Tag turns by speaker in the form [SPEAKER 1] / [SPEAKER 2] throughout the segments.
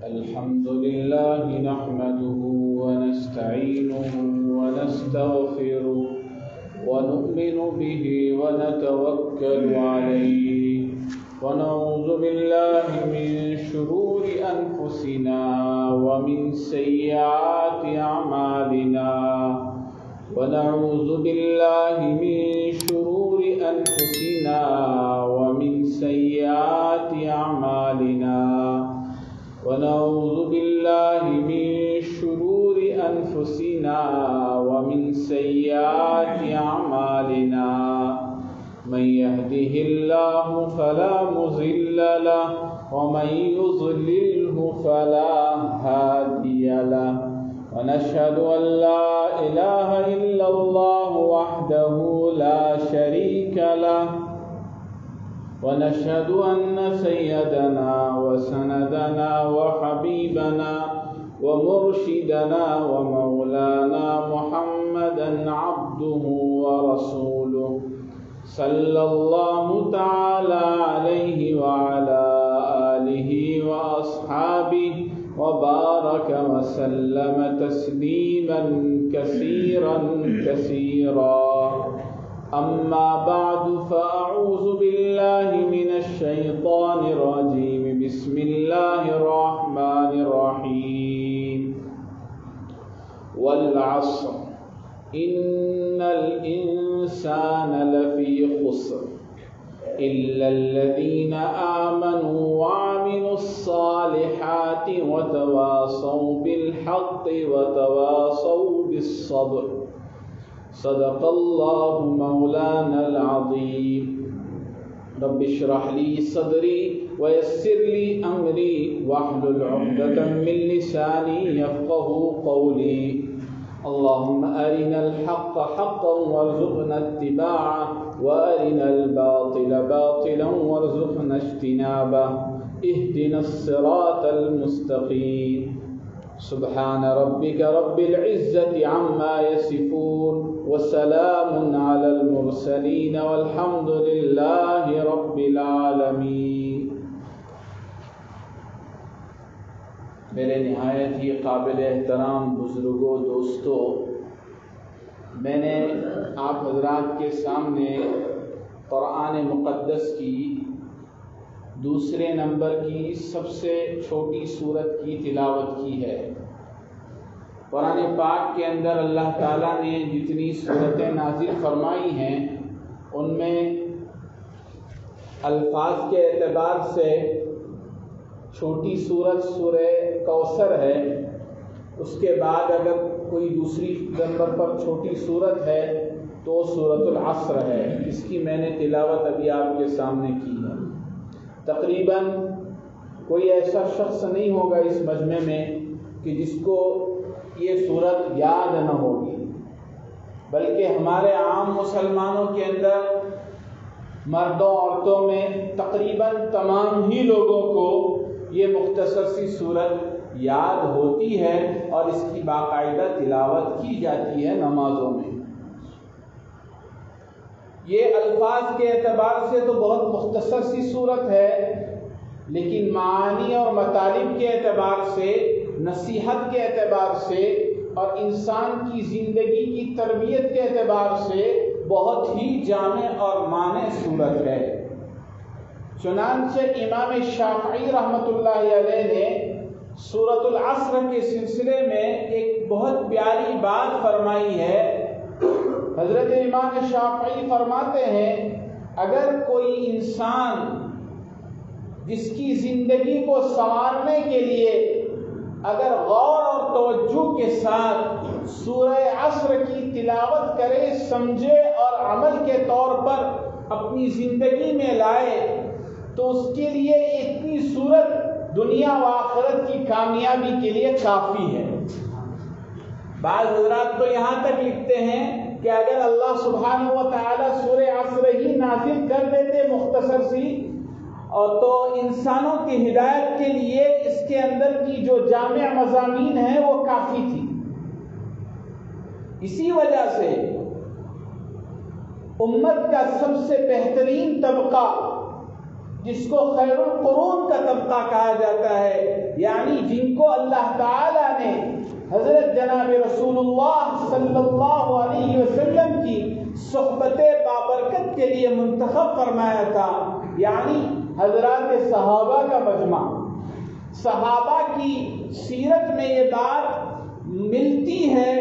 [SPEAKER 1] الحمد لله نحمده ونستعينه ونستغفره ونؤمن به ونتوكل عليه ونعوذ بالله من شرور أنفسنا ومن سيئات أعمالنا ونعوذ بالله من شرور أنفسنا ومن سيئات أعمالنا ونعوذ بالله من شرور أنفسنا ومن سيئات أعمالنا من يهده الله فلا مضل له ومن يضلله فلا هادي له ونشهد أن لا إله إلا الله وحده لا شريك له ونشهد أن سيدنا وسندنا وحبيبنا ومرشدنا ومولانا محمدا عبده ورسوله صلى الله تعالى عليه وعلى آله وأصحابه وبارك وسلم تسليما كثيرا كثيرا أما بعد فأعوذ بالله من الشيطان الرجيم بسم الله الرحمن الرحيم والعصر إن الإنسان لفي خسر إلا الذين آمنوا وعملوا الصالحات وتواصوا بالحق وتواصوا بالصبر صدق الله مولانا العظيم رب اشرح لي صدري ويسر لي أمري واحلل عقدة من لساني يفقهوا قولي اللهم أرنا الحق حقا وارزقنا اتباعه وأرنا الباطل باطلا وارزقنا اجتنابه اهدنا الصراط المستقيم سبحان ربك رب العزة عما يصفون وسلام على المرسلين والحمد لله رب العالمين. میرے نہایت ہی قابل احترام بزرگوں دوستوں، میں نے آپ حضرات کے سامنے قرآن مقدس کی دوسرے نمبر کی سب سے چھوٹی سورت کی تلاوت کی ہے. قرآن پاک کے اندر اللہ تعالیٰ نے جتنی سورتیں نازل فرمائی ہیں ان میں الفاظ کے اعتبار سے چھوٹی سورت سورہ کوثر ہے. اس کے بعد اگر کوئی دوسری نمبر پر چھوٹی سورت ہے تو سورۃ العصر ہے. اس کی میں نے تلاوت ابھی آپ کے سامنے کی ہے. تقریباً کوئی ایسا شخص نہیں ہوگا اس مجمع میں کہ جس کو یہ سورت یاد نہ ہوگی، بلکہ ہمارے عام مسلمانوں کے اندر مردوں عورتوں میں تقریباً تمام ہی لوگوں کو یہ مختصر سی سورت یاد ہوتی ہے اور اس کی باقاعدہ تلاوت کی جاتی ہے نمازوں میں. یہ الفاظ کے اعتبار سے تو بہت مختصر سی صورت ہے، لیکن معانی اور مطالب کے اعتبار سے، نصیحت کے اعتبار سے اور انسان کی زندگی کی تربیت کے اعتبار سے بہت ہی جامع اور مانع صورت ہے. چنانچہ امام شافعی رحمۃ اللہ علیہ نے سورۃ العصر کے سلسلے میں ایک بہت پیاری بات فرمائی ہے. حضرت امام شافعی فرماتے ہیں اگر کوئی انسان جس کی زندگی کو سنوارنے کے لیے اگر غور اور توجہ کے ساتھ سورہ عصر کی تلاوت کرے، سمجھے اور عمل کے طور پر اپنی زندگی میں لائے تو اس کے لیے اتنی صورت دنیا و آخرت کی کامیابی کے لیے کافی ہے. بعض حضرات تو یہاں تک لکھتے ہیں کہ اگر اللہ سبحانہ و تعالی سورہ عصر ہی نازل کر دیتے مختصر سی اور تو انسانوں کی ہدایت کے لیے اس کے اندر کی جو جامع مضامین ہیں وہ کافی تھی. اسی وجہ سے امت کا سب سے بہترین طبقہ جس کو خیر القرون کا طبقہ کہا جاتا ہے، یعنی جن کو اللہ تعالیٰ نے حضرت جناب رسول اللہ صلی اللہ علیہ وسلم کی صحبت بابرکت کے لیے منتخب فرمایا تھا، یعنی حضرات صحابہ کا مجمع۔ صحابہ کی سیرت میں یہ بات ملتی ہے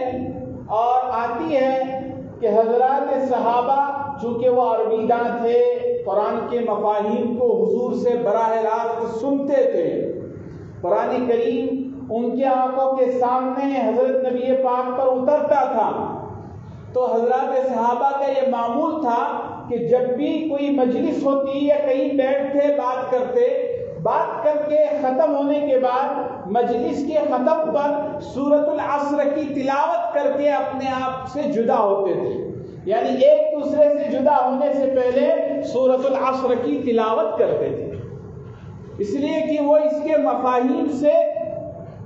[SPEAKER 1] اور آتی ہے کہ حضرات صحابہ چونکہ وہ عربی داں تھے، قرآن کے مفاہیم کو حضور سے براہ راست سنتے تھے، قرآن کریم ان کے آنکھوں کے سامنے حضرت نبی پاک پر اترتا تھا، تو حضرات صحابہ کا یہ معمول تھا کہ جب بھی کوئی مجلس ہوتی یا کہیں بیٹھتے بات کر کے ختم ہونے کے بعد مجلس کے ختم پر سورۃ العصر کی تلاوت کر کے اپنے آپ سے جدا ہوتے تھے، یعنی ایک دوسرے سے جدا ہونے سے پہلے سورۃ العصر کی تلاوت کرتے تھے، اس لیے کہ وہ اس کے مفاہیم سے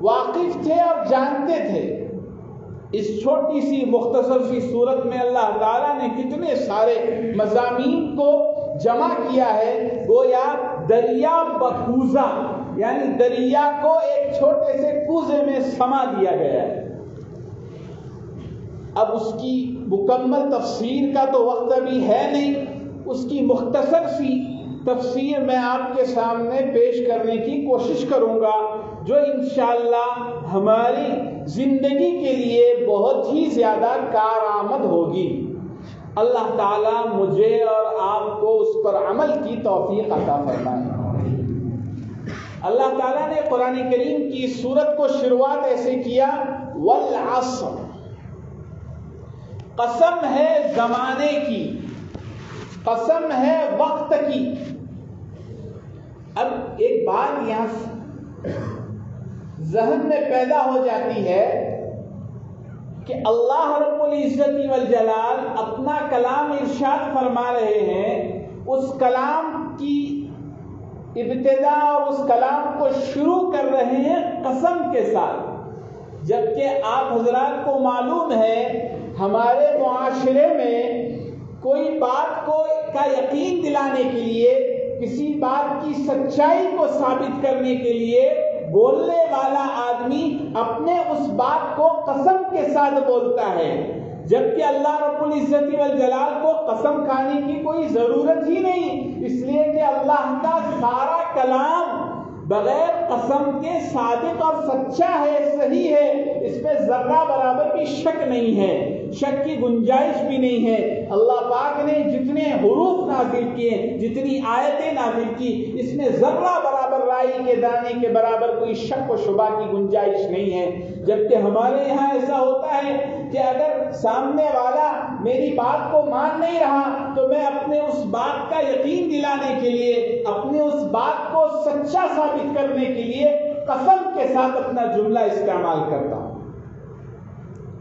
[SPEAKER 1] واقف تھے اور جانتے تھے۔ اس چھوٹی سی مختصر سی صورت میں اللہ تعالیٰ نے کتنے سارے مضامین کو جمع کیا ہے، گویا دریا بکوزہ، یعنی دریا کو ایک چھوٹے سے کوزے میں سما دیا گیا ہے۔ اب اس کی مکمل تفسیر کا تو وقت ابھی ہے نہیں، اس کی مختصر سی تفسیر میں آپ کے سامنے پیش کرنے کی کوشش کروں گا، جو انشاءاللہ ہماری زندگی کے لیے بہت ہی زیادہ کارآمد ہوگی۔ اللہ تعالیٰ مجھے اور آپ کو اس پر عمل کی توفیق عطا فرمائے۔ اللہ تعالیٰ نے قرآن کریم کی سورت کو شروعات ایسے کیا، والعصر، قسم ہے زمانے کی، قسم ہے وقت کی۔ اب ایک بات یہاں ذہن میں پیدا ہو جاتی ہے کہ اللہ رب العزت والجلال اپنا کلام ارشاد فرما رہے ہیں، اس کلام کی ابتدا اور اس کلام کو شروع کر رہے ہیں قسم کے ساتھ، جبکہ آپ حضرات کو معلوم ہے ہمارے معاشرے میں کوئی بات کا یقین دلانے کے لیے، کسی بات کی سچائی کو ثابت کرنے کے لیے بولنے والا آدمی اپنے اس بات کو قسم کے ساتھ بولتا ہے، جبکہ اللہ رب العزت والجلال کو قسم کھانے کی کوئی ضرورت ہی نہیں، اس لیے کہ اللہ کا سارا کلام بغیر قسم کے صادق اور سچا ہے، صحیح ہے، اس میں ذرہ برابر بھی شک نہیں ہے، شک کی گنجائش بھی نہیں ہے۔ اللہ پاک نے جتنے حروف نازل کیے، جتنی آیتیں نازل کی، اس میں ذرہ برابر رائی کے دانے کے برابر کوئی شک و شبہ کی گنجائش نہیں ہے۔ جبکہ ہمارے یہاں ایسا ہوتا ہے کہ اگر سامنے والا میری بات کو مان نہیں رہا تو میں اپنے اس بات کا یقین دلانے کے لیے، اپنے اس بات کو سچا ثابت کرنے کے لیے قسم کے ساتھ اپنا جملہ استعمال کرتا ہوں۔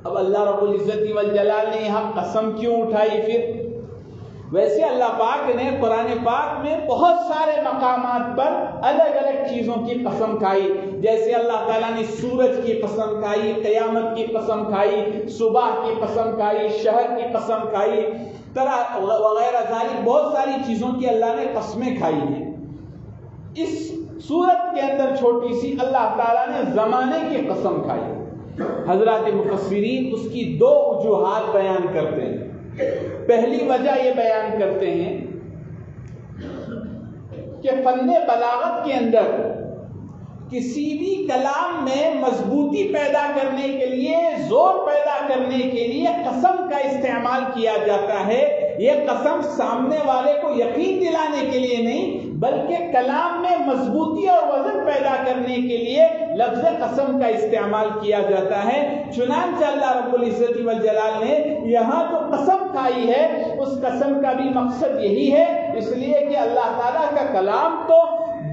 [SPEAKER 1] اب اللہ رب العزت والجلال نے یہاں قسم کیوں اٹھائی؟ پھر ویسے اللہ پاک نے قرآن پاک میں بہت سارے مقامات پر الگ الگ چیزوں کی قسم کھائی، جیسے اللہ تعالیٰ نے سورج کی قسم کھائی، قیامت کی قسم کھائی، صبح کی قسم کھائی، شہر کی قسم کھائی، طرح وغیرہ ذالک بہت ساری چیزوں کی اللہ نے قسمیں کھائی ہیں۔ اس سورت کے اندر چھوٹی سی اللہ تعالیٰ نے زمانے کی قسم کھائی۔ حضرات مفسرین اس کی دو وجوہات بیان کرتے ہیں۔ پہلی وجہ یہ بیان کرتے ہیں کہ فن بلاغت کے اندر کسی بھی کلام میں مضبوطی پیدا کرنے کے لیے، زور پیدا کرنے کے لیے قسم کا استعمال کیا جاتا ہے۔ یہ قسم سامنے والے کو یقین دلانے کے لیے نہیں، بلکہ کلام میں مضبوطی اور وزن پیدا کرنے کے لیے لفظ قسم کا استعمال کیا جاتا ہے۔ چنانچہ اللہ رب العزت والجلال نے یہاں جو قسم کھائی ہے، اس قسم کا بھی مقصد یہی ہے، اس لیے کہ اللہ تعالیٰ کا کلام تو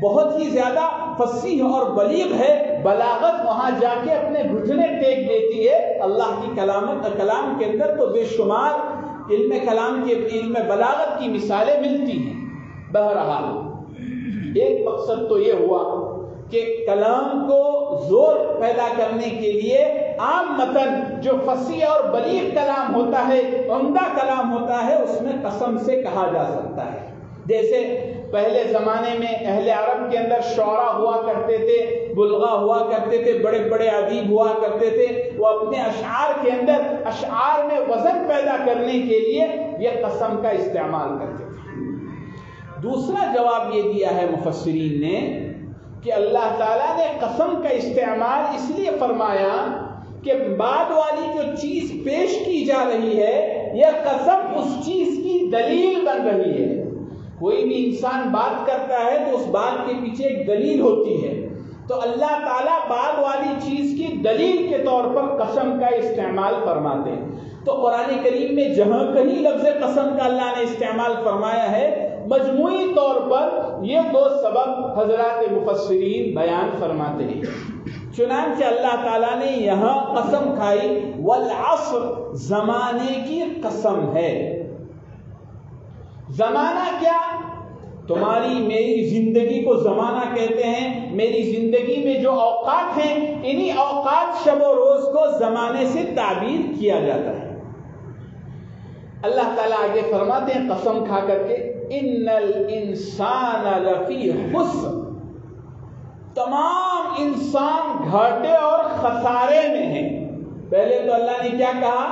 [SPEAKER 1] بہت ہی زیادہ فصیح اور بلیغ ہے، بلاغت وہاں جا کے اپنے گھٹنے ٹیک دیتی ہے۔ اللہ کی کلام کے اندر تو بے شمار علم کلام کے، علم بلاغت کی مثالیں ملتی ہیں۔ بہرحال ایک مقصد تو یہ ہوا کہ کلام کو زور پیدا کرنے کے لیے عام متن جو فصیح اور بلیغ کلام ہوتا ہے، عمدہ کلام ہوتا ہے، اس میں قسم سے کہا جا سکتا ہے۔ جیسے پہلے زمانے میں اہل عرب کے اندر شعراء ہوا کرتے تھے، بلغاء ہوا کرتے تھے، بڑے بڑے ادیب ہوا کرتے تھے، وہ اپنے اشعار کے اندر اشعار میں وزن پیدا کرنے کے لیے یہ قسم کا استعمال کرتے تھے۔ دوسرا جواب یہ دیا ہے مفسرین نے کہ اللہ تعالیٰ نے قسم کا استعمال اس لیے فرمایا کہ بعد والی جو چیز پیش کی جا رہی ہے یہ قسم اس چیز کی دلیل بن رہی ہے۔ کوئی بھی انسان بات کرتا ہے تو اس بات کے پیچھے ایک دلیل ہوتی ہے، تو اللہ تعالیٰ بعد والی چیز کی دلیل کے طور پر قسم کا استعمال فرماتے ہیں۔ تو قرآن کریم میں جہاں کہیں لفظ قسم کا اللہ نے استعمال فرمایا ہے، مجموعی طور پر یہ دو سبب حضرات مفسرین بیان فرماتے ہیں۔ چنانچہ اللہ تعالیٰ نے یہاں قسم کھائی والعصر، زمانے کی قسم ہے۔ زمانہ کیا؟ تمہاری میری زندگی کو زمانہ کہتے ہیں۔ میری زندگی میں جو اوقات ہیں، انہی اوقات شب و روز کو زمانے سے تعبیر کیا جاتا ہے۔ اللہ تعالیٰ آگے فرماتے ہیں قسم کھا کر کے، ان الانسان لفی خسر، تمام انسان گھاٹے اور خسارے میں ہیں۔ پہلے تو اللہ نے کیا کہا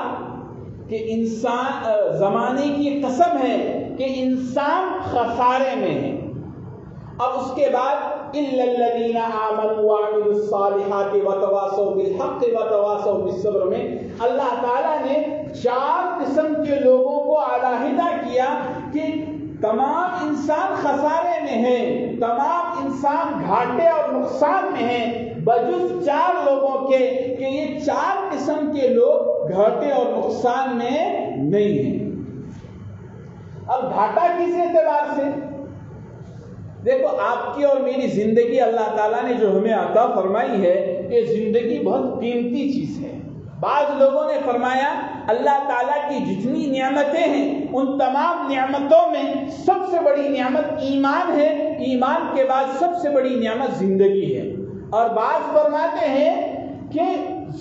[SPEAKER 1] کہ انسان، زمانے کی قسم ہے کہ انسان خسارے میں ہے۔ اب اس کے بعد الا الذین آمنوا وعملوا الصالحات وتواصوا بالحق وتواصوا بالصبر میں اللہ تعالیٰ نے 4 قسم کے لوگوں کو علیحدہ کیا کہ تمام انسان خسارے میں ہیں، تمام انسان گھاٹے اور نقصان میں ہیں، بجز 4 لوگوں کے کہ یہ 4 قسم کے لوگ گھاٹے اور نقصان میں نہیں ہیں۔ اب گھاٹا کس اعتبار سے؟ دیکھو، آپ کی اور میری زندگی اللہ تعالیٰ نے جو ہمیں عطا فرمائی ہے، یہ زندگی بہت قیمتی چیز ہے۔ بعض لوگوں نے فرمایا اللہ تعالیٰ کی جتنی نعمتیں ہیں ان تمام نعمتوں میں سب سے بڑی نعمت ایمان ہے، ایمان کے بعد سب سے بڑی نعمت زندگی ہے۔ اور بعض فرماتے ہیں کہ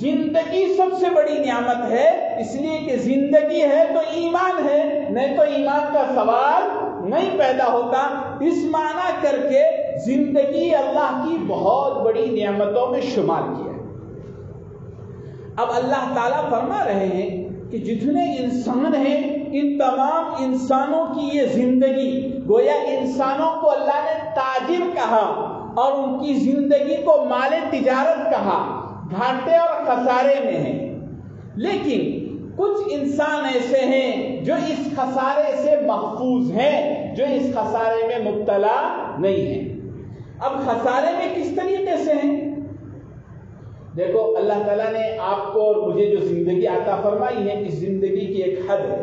[SPEAKER 1] زندگی سب سے بڑی نعمت ہے، اس لیے کہ زندگی ہے تو ایمان ہے، نہیں تو ایمان کا سوال نہیں پیدا ہوتا۔ اس معنی کر کے زندگی اللہ کی بہت بڑی نعمتوں میں شمار کیا ہے۔ اب اللہ تعالیٰ فرما رہے ہیں کہ جتنے انسان ہیں ان تمام انسانوں کی یہ زندگی، گویا انسانوں کو اللہ نے تاجر کہا اور ان کی زندگی کو مال تجارت کہا، گھاٹے اور خسارے میں ہیں۔ لیکن کچھ انسان ایسے ہیں جو اس خسارے سے محفوظ ہیں، جو اس خسارے میں مبتلا نہیں ہیں۔ اب خسارے میں کس طریقے سے ہیں؟ دیکھو، اللہ تعالیٰ نے آپ کو اور مجھے جو زندگی عطا فرمائی ہے، اس زندگی کی ایک حد ہے۔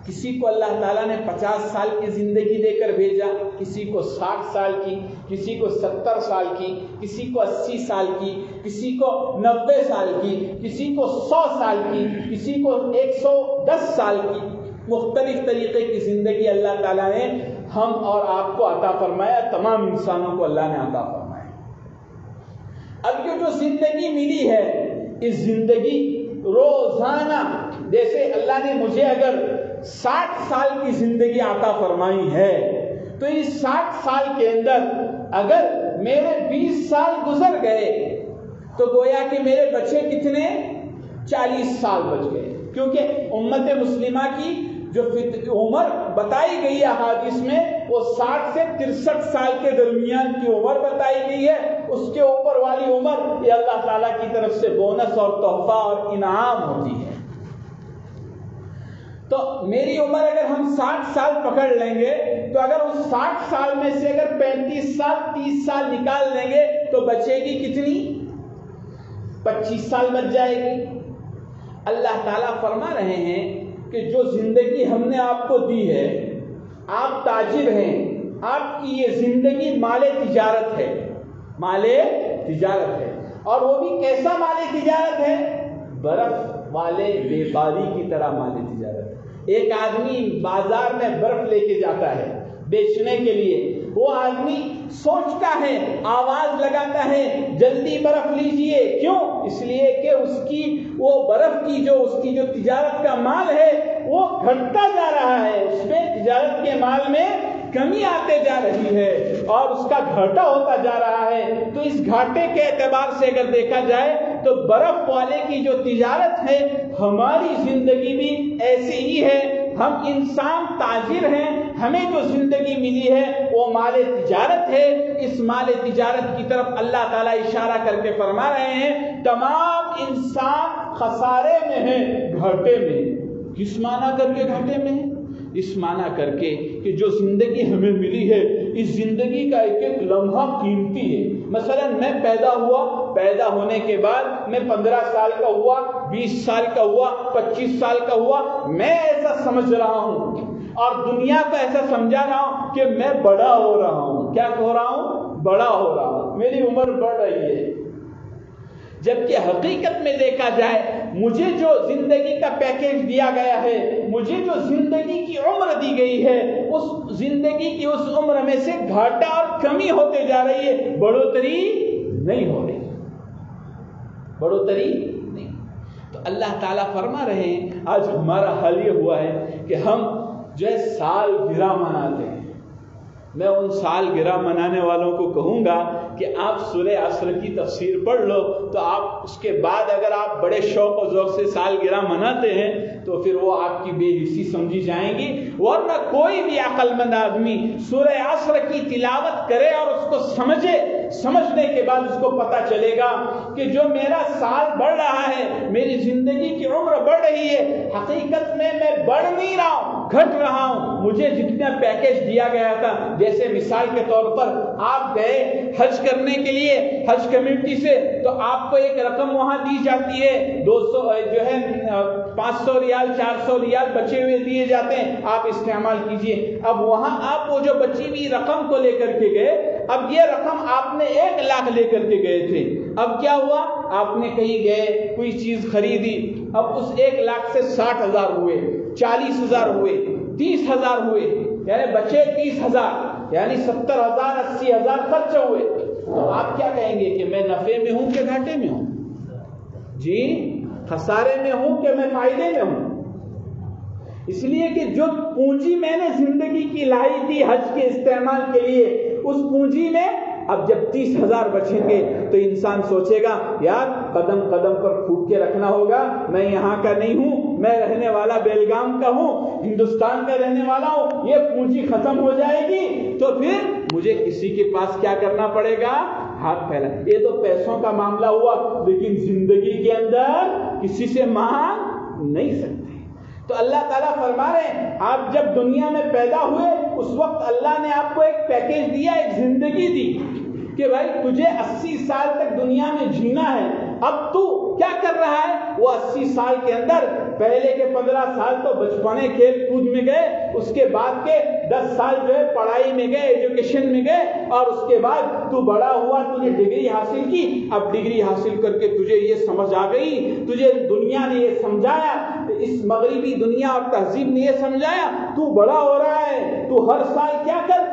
[SPEAKER 1] کسی کو اللہ تعالیٰ نے 50 سال کی زندگی دے کر بھیجا، کسی کو 60 سال کی، کسی کو 70 سال کی، کسی کو 80 سال کی، کسی کو 90 سال کی، کسی کو 100 سال کی، کسی کو 110 سال کی۔ مختلف طریقے کی زندگی اللہ تعالیٰ نے ہم اور آپ کو عطا فرمایا، تمام انسانوں کو اللہ نے عطا فرمایا۔ اب یہ جو زندگی ملی ہے، اس زندگی روزانہ، جیسے اللہ نے مجھے اگر 60 سال کی زندگی عطا فرمائی ہے تو اس 60 سال کے اندر اگر میرے 20 سال گزر گئے تو گویا کہ میرے بچے کتنے؟ 40 سال بچ گئے، کیونکہ امت مسلمہ کی جو عمر بتائی گئی ہے احادیث میں وہ 60 سے 63 سال کے درمیان کی عمر بتائی گئی ہے۔ اس کے اوپر والی عمر یہ اللہ تعالیٰ کی طرف سے بونس اور تحفہ اور انعام ہوتی ہے۔ تو میری عمر اگر ہم 60 سال پکڑ لیں گے تو اگر اس 60 سال میں سے اگر 35 سال 30 سال نکال لیں گے تو بچے گی کتنی؟ 25 سال بچ جائے گی۔ اللہ تعالیٰ فرما رہے ہیں کہ جو زندگی ہم نے آپ کو دی ہے، آپ تاجر ہیں، آپ کی یہ زندگی مال تجارت ہے، مال تجارت ہے، اور وہ بھی کیسا مال تجارت ہے؟ برف والے بیپاری کی طرح مال تجارت ہے۔ ایک آدمی بازار میں برف لے کے جاتا ہے بیچنے کے لیے، وہ آدمی سوچتا ہے، آواز لگاتا ہے جلدی برف لیجئے، کیوں؟ اس لیے کہ اس کی وہ برف کی جو تجارت کا مال ہے وہ گھٹتا جا رہا ہے، اس میں تجارت کے مال میں کمی آتے جا رہی ہے اور اس کا گھاٹا ہوتا جا رہا ہے، تو اس گھاٹے کے اعتبار سے اگر دیکھا جائے تو برف والے کی جو تجارت ہے ہماری زندگی بھی ایسی ہی ہے. ہم انسان تاجر ہیں، ہمیں جو زندگی ملی ہے وہ مال تجارت ہے. اس مال تجارت کی طرف اللہ تعالیٰ اشارہ کر کے فرما رہے ہیں تمام انسان خسارے میں ہیں، گھاٹے میں. کس معنی کر کے گھاٹے میں ہے؟ اس معنی کر کے کہ جو زندگی ہمیں ملی ہے اس زندگی کا ایک ایک لمحہ قیمتی ہے. مثلا میں پیدا ہونے کے بعد میں 15 سال کا ہوا، 20 سال کا ہوا، 25 سال کا ہوا، میں ایسا سمجھ رہا ہوں اور دنیا کو ایسا سمجھا رہا ہوں کہ میں بڑا ہو رہا ہوں. کیا ہو رہا ہوں؟ بڑا ہو رہا ہوں، میری عمر بڑھ رہی ہے. جبکہ حقیقت میں دیکھا جائے مجھے جو زندگی کا پیکیج دیا گیا ہے، مجھے جو زندگی کی عمر دی گئی ہے، اس زندگی کی اس عمر میں سے گھاٹا اور کمی ہوتے جا رہی ہے، بڑھوتری نہیں ہو رہی، بڑھوتری نہیں. تو اللہ تعالیٰ فرما رہے ہیں آج ہمارا حال یہ ہوا ہے کہ ہم جو ہے سالگرہ مناتے ہیں. میں ان سالگرہ منانے والوں کو کہوں گا کہ آپ سورہ عصر کی تفسیر پڑھ لو، تو آپ اس کے بعد اگر آپ بڑے شوق و ذوق سے سالگرہ مناتے ہیں تو پھر وہ آپ کی بے حسی سمجھی جائیں گی. ورنہ کوئی بھی عقل مند آدمی سورہ عصر کی تلاوت کرے اور اس کو سمجھنے کے بعد اس کو پتہ چلے گا کہ جو میرا سال بڑھ رہا ہے، میری زندگی کی عمر بڑھ رہی ہے، حقیقت میں بڑھ نہیں رہا ہوں، گھٹ رہا ہوں. مجھے جتنا پیکیج دیا گیا تھا، جیسے مثال کے طور پر آپ گئے حج کرنے کے لیے حج کمیٹی سے، تو آپ کو ایک رقم وہاں دی جاتی ہے، 200 جو ہے 500 ریال 400 ریال بچے ہوئے دیے جاتے ہیں، آپ استعمال کیجئے. اب وہاں آپ وہ جو بچی ہوئی رقم کو لے کر کے گئے، اب یہ رقم آپ نے 1 لاکھ لے کر کے گئے تھے. اب کیا ہوا؟ آپ نے کہیں گئے کوئی چیز خریدی، اب اس 1 لاکھ سے 60,000 ہوئے، 40,000 ہوئے، 30,000 ہوئے، یعنی بچے 30,000، یعنی 70,000 80,000 خرچ ہوئے. تو آپ کیا کہیں گے کہ میں نفع میں ہوں کہ گھاٹے میں ہوں؟ جی، خسارے میں ہوں کہ میں فائدے میں ہوں؟ اس لیے کہ جو پونجی میں نے زندگی کی لائی تھی حج کے استعمال کے لیے، اس پونجی میں اب جب 30,000 بچیں گے تو انسان سوچے گا یار قدم قدم پر پھوٹ کے رکھنا ہوگا، میں یہاں کا نہیں ہوں، میں رہنے والا بیلگام کا ہوں، ہندوستان کا رہنے والا ہوں، یہ پونجی ختم ہو جائے گی تو پھر مجھے کسی کے پاس کیا کرنا پڑے گا؟ ہاتھ پھیلا. یہ تو پیسوں کا معاملہ ہوا، لیکن زندگی کے اندر کسی سے مانگ نہیں سکتے. تو اللہ تعالیٰ فرما رہے ہیں آپ جب دنیا میں پیدا ہوئے اس وقت اللہ نے آپ کو ایک پیکیج دیا، ایک زندگی دی کہ بھائی تجھے 80 سال تک دنیا میں جینا ہے. اب تو کیا کر رہا ہے؟ وہ 80 سال کے اندر پہلے کے 15 سال تو بچپنے کھیل کود میں گئے، اس کے بعد کے 10 سال جو ہے پڑھائی میں گئے، ایجوکیشن میں گئے، اور اس کے بعد تو بڑا ہوا، تو نے ڈگری حاصل کی. اب ڈگری حاصل کر کے تجھے یہ سمجھ آ گئی، تجھے دنیا نے یہ سمجھایا، اس مغربی دنیا اور تہذیب نے یہ سمجھایا تو بڑا ہو رہا ہے، تو ہر سال کیا کر،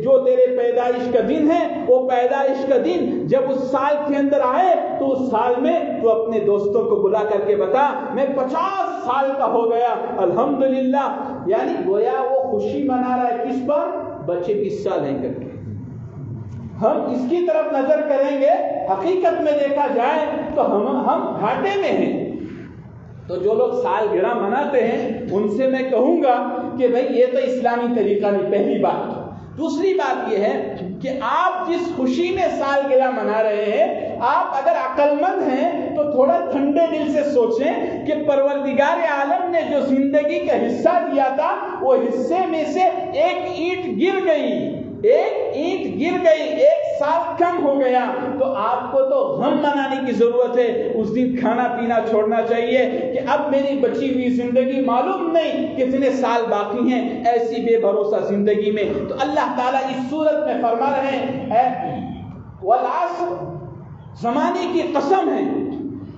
[SPEAKER 1] جو تیرے پیدائش کا دن ہے وہ پیدائش کا دن جب اس سال کے اندر آئے تو اس سال میں تو اپنے دوستوں کو بلا کر کے بتا میں 50 سال کا ہو گیا الحمدللہ. یعنی گویا وہ خوشی منا رہا ہے کس پر؟ بچے 20 سال ہیں کر کے. ہم اس کی طرف نظر کریں گے، حقیقت میں دیکھا جائے تو ہم گھاٹے میں ہیں. تو جو لوگ سالگرہ مناتے ہیں ان سے میں کہوں گا کہ بھئی یہ تو اسلامی طریقہ نہیں، پہلی بات. دوسری بات یہ ہے کہ آپ جس خوشی میں سالگرہ منا رہے ہیں، آپ اگر عقل مند ہیں تو تھوڑا ٹھنڈے دل سے سوچیں کہ پروردگار عالم نے جو زندگی کا حصہ دیا تھا وہ حصے میں سے ایک اینٹ گر گئی، ایک سال کم ہو گیا، تو آپ کو تو غم منانے کی ضرورت ہے. اس دن کھانا پینا چھوڑنا چاہیے کہ اب میری بچی ہوئی زندگی معلوم نہیں کتنے سال باقی ہیں ایسی بے بھروسہ زندگی میں. تو اللہ تعالیٰ اس صورت میں فرما رہے ہیں والعصر، زمانے کی قسم ہے،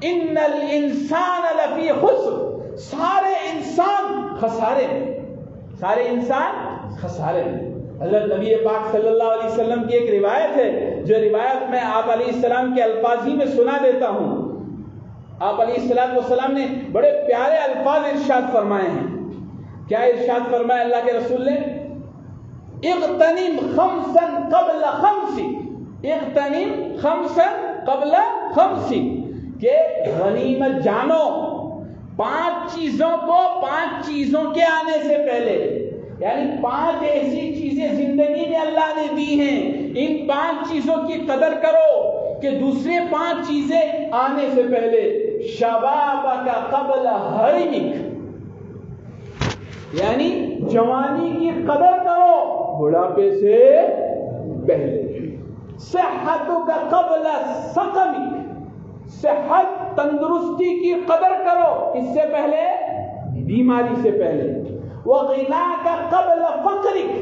[SPEAKER 1] ان الانسان لفی خسر، سارے انسان خسارے میں، سارے انسان خسارے میں. حضرت نبی پاک صلی اللہ علیہ وسلم کی ایک روایت ہے، جو روایت میں آپ علیہ السلام کے الفاظ ہی میں سنا دیتا ہوں. آپ علیہ السلام نے بڑے پیارے الفاظ ارشاد فرمائے ہیں. کیا ارشاد فرمایا اللہ کے رسول نے؟ اغتنم خمسا قبل خمس، اغتنم خمسا قبل خمس، کہ غنیمت جانو 5 چیزوں کو 5 چیزوں کے آنے سے پہلے، یعنی 5 ایسی چیزیں زندگی میں اللہ نے دی ہیں، ان 5 چیزوں کی قدر کرو کہ دوسرے 5 چیزیں آنے سے پہلے۔ شبابک قبل حرمک، یعنی جوانی کی قدر کرو بڑھاپے سے پہلے۔ صحتک قبل سقمک، صحت تندرستی کی قدر کرو اس سے پہلے، بیماری سے پہلے۔ وغناک قبل فقرک،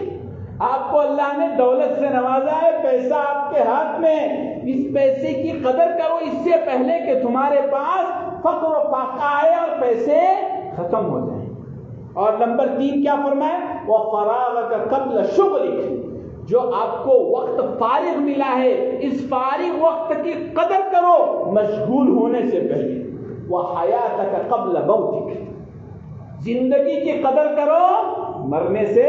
[SPEAKER 1] آپ کو اللہ نے دولت سے نوازا ہے، پیسہ آپ کے ہاتھ میں، اس پیسے کی قدر کرو اس سے پہلے کہ تمہارے پاس فقر و فاقہ آئے اور پیسے ختم ہو جائیں۔ اور نمبر 3 کیا فرمایا؟ وفراغک قبل شغلک، جو آپ کو وقت فارغ ملا ہے اس فارغ وقت کی قدر کرو مشغول ہونے سے پہلے۔ وحیاتک قبل موتک، زندگی کی قدر کرو مرنے سے۔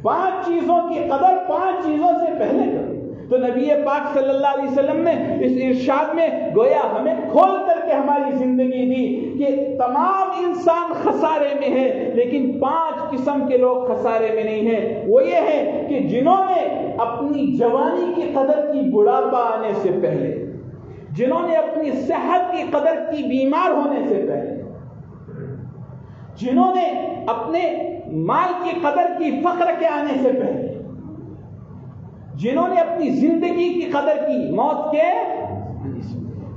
[SPEAKER 1] 5 چیزوں کی قدر 5 چیزوں سے پہلے کرو۔ تو نبی پاک صلی اللہ علیہ وسلم نے اس ارشاد میں گویا ہمیں کھول کر کے ہماری زندگی دی کہ تمام انسان خسارے میں ہے، لیکن 5 قسم کے لوگ خسارے میں نہیں ہیں۔ وہ یہ ہے کہ جنہوں نے اپنی جوانی کی قدر کی بڑھاپا آنے سے پہلے، جنہوں نے اپنی صحت کی قدر کی بیمار ہونے سے پہلے، جنہوں نے اپنے مال کی قدر کی فقر کے آنے سے پہلے، جنہوں نے اپنی زندگی کی قدر کی موت کے،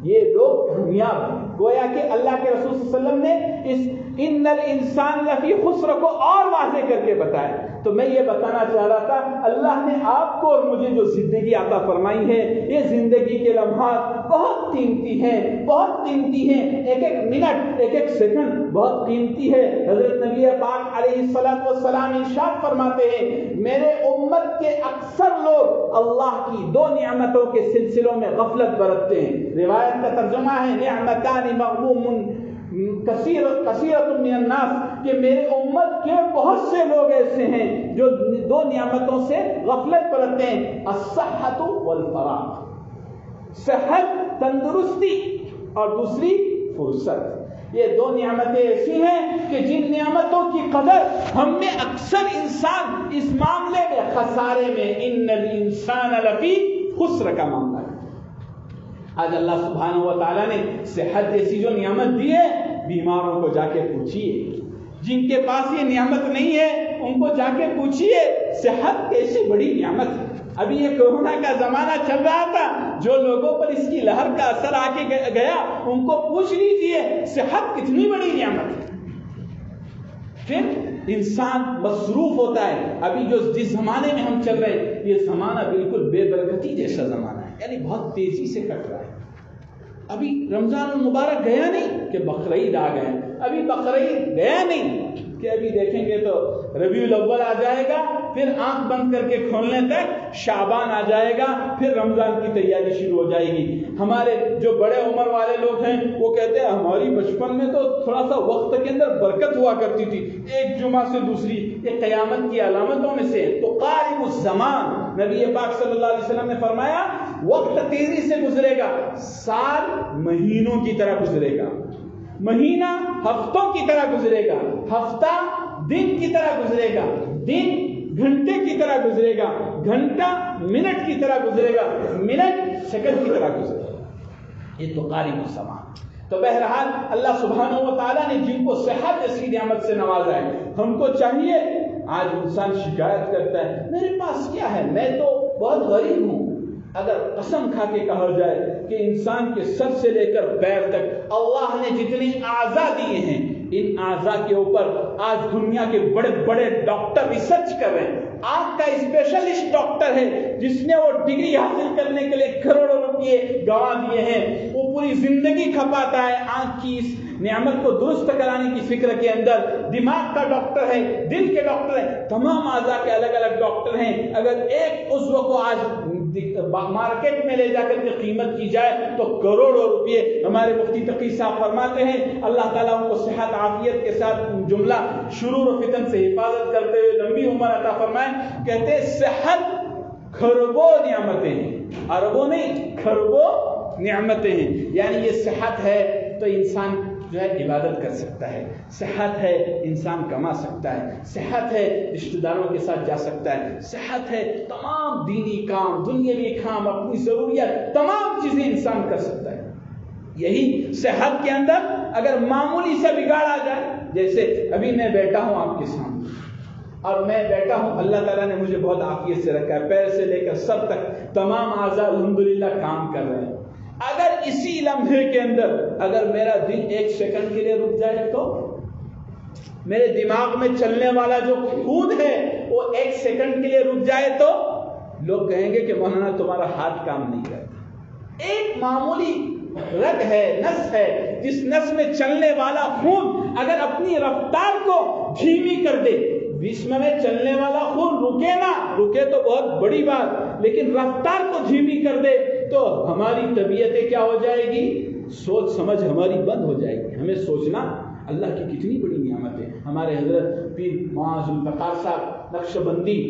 [SPEAKER 1] یہ لوگ کامیاب ہیں۔ گویا کہ اللہ کے رسول صلی اللہ علیہ وسلم نے اس ان الانسان لفی خسر کو اور واضح کر کے بتایا۔ تو میں یہ بتانا چاہ رہا تھا، اللہ نے آپ کو اور مجھے جو زندگی عطا فرمائی ہے، یہ زندگی کے لمحات بہت قیمتی ہیں، بہت قیمتی ہیں۔ ایک ایک منٹ، ایک ایک سیکنڈ بہت قیمتی ہے۔ حضرت نبی پاک علیہ الصلوۃ والسلام ارشاد فرماتے ہیں، میرے امت کے اکثر لوگ اللہ کی 2 نعمتوں کے سلسلوں میں غفلت برتتے ہیں۔ روایت کا ترجمہ ہے نعمتان مغبون کثیرۃ من الناس، کہ میرے امت کے بہت سے لوگ ایسے ہیں جو 2 نعمتوں سے غفلت برتتے ہیں، الصحۃ والفراغ، صحت تندرستی اور دوسری فرصت۔ یہ 2 نعمتیں ایسی ہیں کہ جن نعمتوں کی قدر ہم میں اکثر انسان اس معاملے میں خسارے میں، ان الانسان لفی خسر کا معاملہ ہے۔ آج اللہ سبحانہ و تعالیٰ نے صحت جیسی جو نعمت دی ہے، بیماروں کو جا کے پوچھیے، جن کے پاس یہ نعمت نہیں ہے ان کو جا کے پوچھیے صحت کیسی بڑی نعمت ہے۔ ابھی یہ کورونا کا زمانہ چل رہا تھا، جو لوگوں پر اس کی لہر کا اثر آ کے گیا ان کو پوچھ لیجیے صحت کتنی بڑی نعمت ہے۔ پھر انسان مصروف ہوتا ہے۔ ابھی جس زمانے میں ہم چل رہے ہیں، یہ زمانہ بالکل بے برکتی جیسا زمانہ ہے، یعنی بہت تیزی سے کٹ رہا ہے۔ ابھی رمضان المبارک گیا نہیں کہ بقرعید آ گئے، ابھی بقرعید گیا نہیں کہ ابھی دیکھیں گے تو ربیع الاول آ جائے گا، پھر آنکھ بند کر کے کھولنے تک شعبان آ جائے گا، پھر رمضان کی تیاری شروع ہو جائے گی۔ ہمارے جو بڑے عمر والے لوگ ہیں وہ کہتے ہیں ہماری بچپن میں تو تھوڑا سا وقت کے اندر برکت ہوا کرتی تھی، ایک جمعہ سے دوسری، یہ قیامت کی علامتوں میں سے تو قارب الزمان۔ نبی پاک صلی اللہ علیہ وسلم نے فرمایا وقت تیزی سے گزرے گا، سال مہینوں کی طرح گزرے گا، مہینہ ہفتوں کی طرح گزرے گا، ہفتہ دن کی طرح گزرے گا، دن گھنٹے کی طرح گزرے گا، گھنٹہ منٹ کی طرح گزرے گا، منٹ سیکنڈ کی طرح گزرے گا۔ یہ تو قارب الزمان۔ تو بہرحال اللہ سبحانہ و تعالیٰ نے جن کو صحت جیسی نعمت سے نوازا ہے، ہم کو چاہیے، آج انسان شکایت کرتا ہے میرے پاس کیا ہے، میں تو بہت غریب ہوں۔ اگر قسم کھا کے کہا جائے کہ انسان کے سر سے لے کر پیر تک اللہ نے جتنے اعضاء دیے ہیں، ان اعضاء کے اوپر آج دنیا کے بڑے بڑے ڈاکٹر ریسرچ کر رہے ہیں۔ آنکھ کا اسپیشلسٹ ڈاکٹر ہے جس نے وہ ڈگری حاصل کرنے کے لیے کروڑوں روپے گنوا دیے ہیں، وہ پوری زندگی کھپاتا ہے آنکھ کی اس نعمت کو درست کرانے کی فکر کے اندر۔ دماغ کا ڈاکٹر ہے، دل کے ڈاکٹر ہے، تمام اعضاء کے الگ الگ ڈاکٹر ہیں۔ اگر ایک عضو کو آج مارکیٹ میں لے جا کر کے قیمت کی جائے تو کروڑوں روپے. ہمارے مفتی تقی صاحب فرماتے ہیں اللہ تعالیٰ ان کو صحت عافیت کے ساتھ جملہ شرور و فتن سے حفاظت کرتے ہوئے لمبی عمر عطا فرمائیں. کہتے ہیں صحت کھربوں نعمتیں ہیں، اربوں نہیں، کھربوں نعمتیں ہیں. یعنی یہ صحت ہے تو انسان جو ہے عبادت کر سکتا ہے، صحت ہے انسان کما سکتا ہے، صحت ہے رشتہ داروں کے ساتھ جا سکتا ہے، صحت ہے تمام دینی کام، دنیاوی کام، اپنی ضروریات تمام چیزیں انسان کر سکتا ہے. یہی صحت کے اندر اگر معمولی سے بگاڑ آ جائے، جیسے ابھی میں بیٹھا ہوں آپ کے سامنے اور میں بیٹھا ہوں، اللہ تعالیٰ نے مجھے بہت عافیت سے رکھا ہے، پیر سے لے کر سب تک تمام اعضاء الحمدللہ کام کر رہے ہیں. اگر اسی لمحے کے اندر اگر میرا دل 1 سیکنڈ کے لیے رک جائے تو میرے دماغ میں چلنے والا جو خون ہے وہ 1 سیکنڈ کے لیے رک جائے تو لوگ کہیں گے کہ مولانا تمہارا ہاتھ کام نہیں کرتا. ایک معمولی رگ ہے، نس ہے، جس نس میں چلنے والا خون اگر اپنی رفتار کو دھیمی کر دے، جسم میں چلنے والا خون رکے نہ رکے تو بہت بڑی بات، لیکن رفتار کو دھیمی کر دے تو ہماری طبیعتیں کیا ہو جائے گی، سوچ سمجھ ہماری بند ہو جائے گی. ہمیں سوچنا اللہ کی کتنی بڑی نعمت ہے. ہمارے حضرت پیر معاذ الفقار صاحب نقشبندی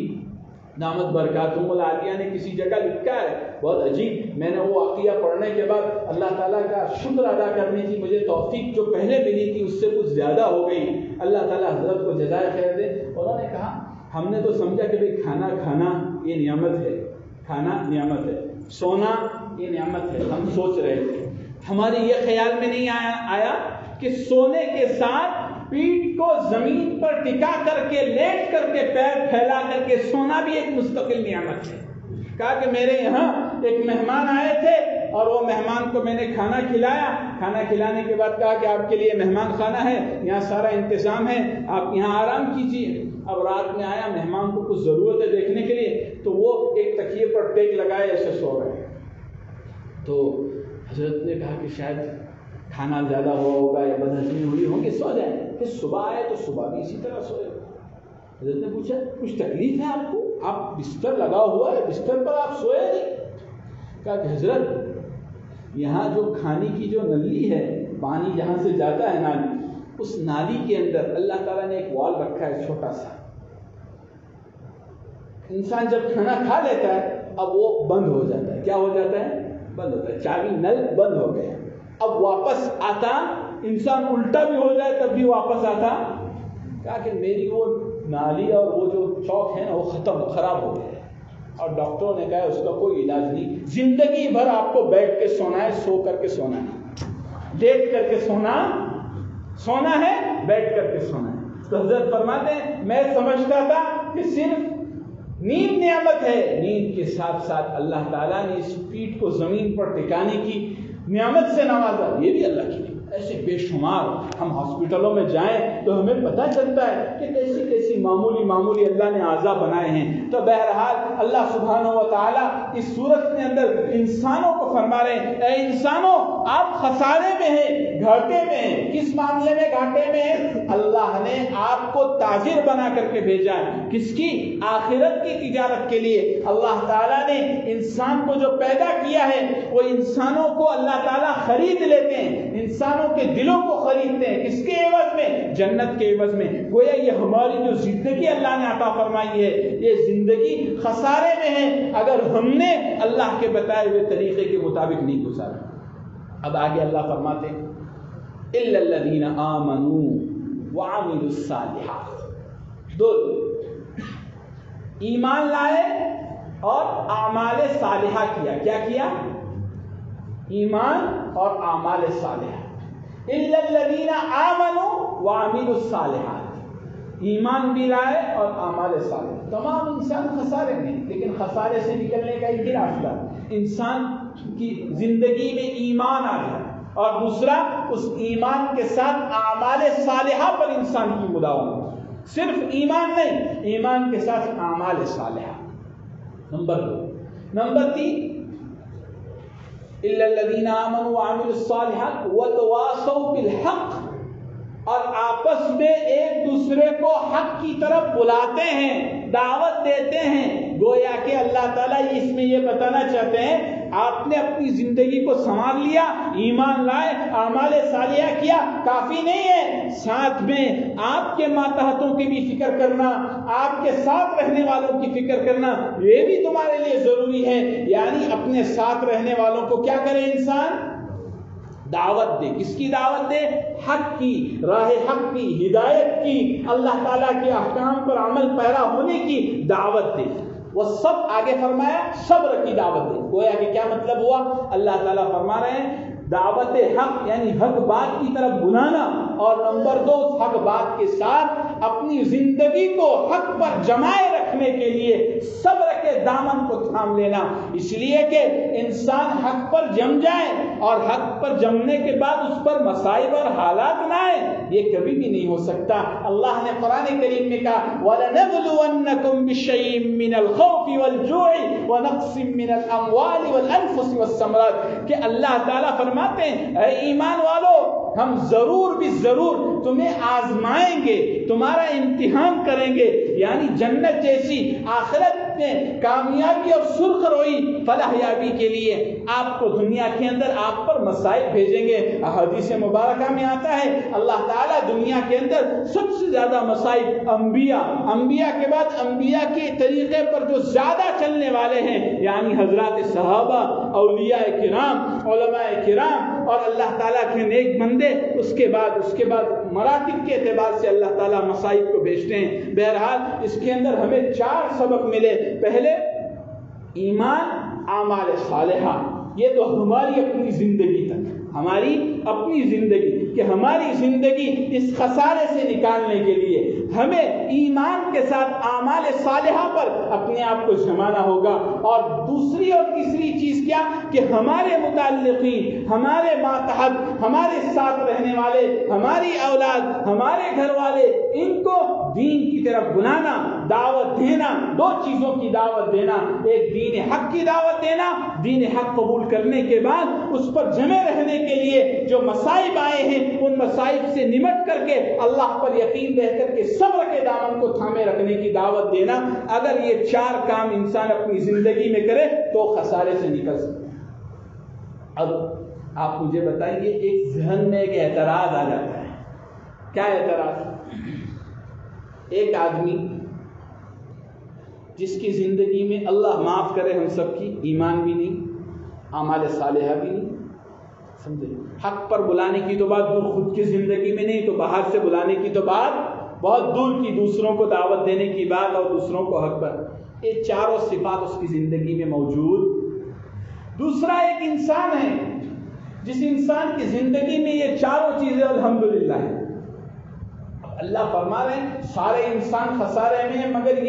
[SPEAKER 1] دامت برکاتہم العالیہ نے کسی جگہ لکھا ہے، بہت عجیب. میں نے وہ واقعہ پڑھنے کے بعد اللہ تعالیٰ کا شکر ادا کرنے کی مجھے توفیق جو پہلے ملی تھی اس سے کچھ زیادہ ہو گئی. اللہ تعالیٰ حضرت کو جزائے خیر دے. انہوں نے کہا ہم نے تو سمجھا کہ بھئی کھانا یہ نعمت ہے، کھانا نعمت ہے، سونا یہ نعمت ہے. ہم سوچ رہے تھے، ہمارے یہ خیال میں نہیں آیا کہ سونے کے ساتھ پیٹھ کو زمین پر ٹکا کر کے لیٹ کر کے پیر پھیلا کر کے سونا بھی ایک مستقل نعمت ہے. کہا کہ میرے یہاں ایک مہمان آئے تھے اور وہ مہمان کو میں نے کھانا کھلایا. کھانا کھلانے کے بعد کہا کہ آپ کے لیے مہمان خانہ ہے، یہاں سارا انتظام ہے، آپ یہاں آرام کیجیے. اب رات میں آیا، مہمان کو کچھ ضرورت ہے دیکھنے کے لیے، تو وہ ایک تکیے پر ٹیک لگائے ایسے سو رہے. تو حضرت نے کہا کہ شاید کھانا زیادہ ہوا ہوگا یا بدہضمی ہوئی ہوگی، سو جائیں. پھر صبح آئے تو صبح بھی اسی طرح سوئے. حضرت نے پوچھا کچھ تکلیف ہے آپ کو؟ آپ بستر لگا ہوا ہے، بستر پر آپ سوئے نہیں؟ کہا کہ حضرت یہاں جو کھانے کی جو نلی ہے، پانی جہاں سے جاتا ہے نالی، اس نالی کے اندر اللہ تعالیٰ نے ایک وال رکھا ہے چھوٹا سا. انسان جب کھانا کھا لیتا ہے اب وہ بند ہو جاتا ہے. کیا ہو جاتا ہے؟ بند ہوتا ہے. چابی نل بند ہو گیا. اب واپس آتا انسان الٹا بھی ہو جائے تب بھی واپس آتا. کہا کہ میری وہ نالی اور وہ جو چوک ہے نا وہ خراب ہو گیا ہے اور ڈاکٹروں نے کہا اس کا کوئی علاج نہیں. زندگی بھر آپ کو بیٹھ کے سونا ہے، سو کر کے سونا ہے، لیٹ کر کے سونا ہے، بیٹھ کر کے سونا ہے. تو حضرت فرماتے ہیں میں سمجھتا تھا کہ صرف نیند نعمت ہے، نیند کے ساتھ ساتھ اللہ تعالیٰ نے اس پیٹھ کو زمین پر ٹکانے کی نعمت سے نوازا. یہ بھی اللہ کی نعمت. ایسے بے شمار ہم ہاسپٹلوں میں جائیں تو ہمیں پتہ چلتا ہے کہ کیسی کیسی معمولی اللہ نے اعضاء بنائے ہیں. تو بہرحال اللہ سبحانہ و تعالیٰ اس صورت کے اندر انسانوں کو فرما رہے ہیں اے انسانوں آپ خسارے میں ہیں، گھاٹے میں ہیں. کس معاملے میں گھاٹے میں ہیں؟ اللہ نے آپ کو تاجر بنا کر کے بھیجا ہے. کس کی؟ آخرت کی تجارت کے لیے. اللہ تعالیٰ نے انسان کو جو پیدا کیا ہے وہ انسانوں کو اللہ تعالیٰ خرید لیتے ہیں، انسانوں کے دلوں کو خریدتے ہیں. کس کے عوض میں؟ جنت کے عوض میں. گویا یہ ہماری جو زندگی اللہ نے عطا فرمائی ہے یہ زندگی خسارے میں ہے اگر ہم نے اللہ کے بتائے ہوئے طریقے کے مطابق نہیں گزارا. اب آگے اللہ فرماتے ہیں الا الذین آمنوا وعملوا الصالحات. دو ایمان لائے اور اعمال صالحہ کیا. کیا کیا؟ ایمان اور اعمال صالحہ. الا الذین آمنوا وعملوا الصالحات. ایمان بھی لائے اور اعمال صالح. تمام انسان خسارے میں، لیکن خسارے سے نکلنے کا ایک ہی راستہ انسان کی زندگی میں ایمان آ جائے اور دوسرا اس ایمان کے ساتھ اعمال صالحہ پر انسان کی مداومت. صرف ایمان نہیں، ایمان کے ساتھ اعمال صالحہ. نمبر 2. نمبر 3 الا الذین آمنوا وعملوا الصالحات وتواصوا بالحق اور آپس میں ایک دوسرے کو حق کی طرف بلاتے ہیں، دعوت دیتے ہیں، گویا کہ اللہ تعالیٰ اس میں یہ بتانا چاہتے ہیں آپ نے اپنی زندگی کو سنوار لیا، ایمان لائے، اعمال صالحہ کیا، کافی نہیں ہے، ساتھ میں آپ کے ماتحتوں کی بھی فکر کرنا، آپ کے ساتھ رہنے والوں کی فکر کرنا، یہ بھی تمہارے لیے ضروری ہے۔ یعنی اپنے ساتھ رہنے والوں کو کیا کرے انسان؟ دعوت دے۔ کس کی دعوت دے؟ حق کی، راہ حق کی، ہدایت کی، اللہ تعالیٰ کے احکام پر عمل پیرا ہونے کی دعوت دے۔ وہ سب آگے فرمایا صبر کی دعوت دے۔ گویا کہ کیا مطلب ہوا؟ اللہ تعالیٰ فرما رہے ہیں دعوت حق یعنی حق بات کی طرف بلانا، اور نمبر 2 حق بات کے ساتھ اپنی زندگی کو حق پر جمائے رکھنے کے لیے صبر کے دامن کو تھام لینا، اس لیے کہ انسان حق پر جم جائے اور حق پر جمنے کے بعد اس پر مصائب اور حالات نہ آئے، یہ کبھی بھی نہیں ہو سکتا۔ اللہ نے قرآن کریم میں کہا وَلَنَبْلُوَنَّكُمْ بِشَيْءٍ مِّنَ الْخَوْفِ وَالْجُوعِ وَنَقْصٍ مِّنَ الْأَمْوَالِ وَالْأَنفُسِ وَالثَّمَرَاتِ، کہ اللہ تعالیٰ فرماتے ہیں اے ایمان والو، ہم ضرور بھی ضرور تمہیں آزمائیں گے، تمہارا امتحان کریں گے، یعنی جنت جیسی آخرت میں کامیابی اور سرخ روئی فلاح یابی کے لیے آپ کو دنیا کے اندر آپ پر مصائب بھیجیں گے۔ حدیث مبارکہ میں آتا ہے اللہ تعالیٰ دنیا کے اندر سب سے زیادہ مصائب انبیاء کے بعد انبیاء کے طریقے پر جو زیادہ چلنے والے ہیں، یعنی حضرات صحابہ، اولیاء کرام، علماء کرام اور اللہ تعالیٰ کے نیک بندے، اس کے بعد مراتب کے اعتبار سے اللہ تعالیٰ مصائب کو بھیجتے ہیں۔ بہرحال اس کے اندر ہمیں 4 سبق ملے۔ پہلے ایمان، اعمال صالحہ، یہ تو ہماری اپنی زندگی تک، ہماری اپنی زندگی، کہ ہماری زندگی اس خسارے سے نکالنے کے لیے ہمیں ایمان کے ساتھ اعمال صالحہ پر اپنے آپ کو جمانا ہوگا۔ اور دوسری اور تیسری چیز کیا؟ کہ ہمارے متعلقین، ہمارے ماتحت، ہمارے ساتھ رہنے والے، ہماری اولاد، ہمارے گھر والے، ان کو دین کی طرف بلانا، دعوت دینا، 2 چیزوں کی دعوت دینا، ایک دین حق کی دعوت دینا، دین حق قبول کرنے کے بعد اس پر جمے رہنے کے لیے جو مصائب آئے ہیں ان مصائب سے نمٹ کر کے اللہ پر یقین رہ کر کے صبر کے دامن کو تھامے رکھنے کی دعوت دینا۔ اگر یہ 4 کام انسان اپنی زندگی میں کرے تو خسارے سے نکل سکتا ہے۔ اب آپ مجھے بتائیے، ایک ذہن میں ایک اعتراض آ جاتا ہے۔ کیا اعتراض؟ ایک آدمی جس کی زندگی میں اللہ معاف کرے ہم سب کی، ایمان بھی نہیں، اعمال صالحہ بھی نہیں، سمجھے، حق پر بلانے کی تو بات دور، خود کی زندگی میں نہیں تو باہر سے بلانے کی تو بات بہت دور کی، دوسروں کو دعوت دینے کی بات اور دوسروں کو حق پر، یہ 4 صفات اس کی زندگی میں موجود۔ دوسرا ایک انسان ہے جس انسان کی زندگی میں یہ 4 چیزیں الحمدللہ ہیں۔ اللہ فرما رہے ہیں سارے انسان خسارے میں ہیں، مگر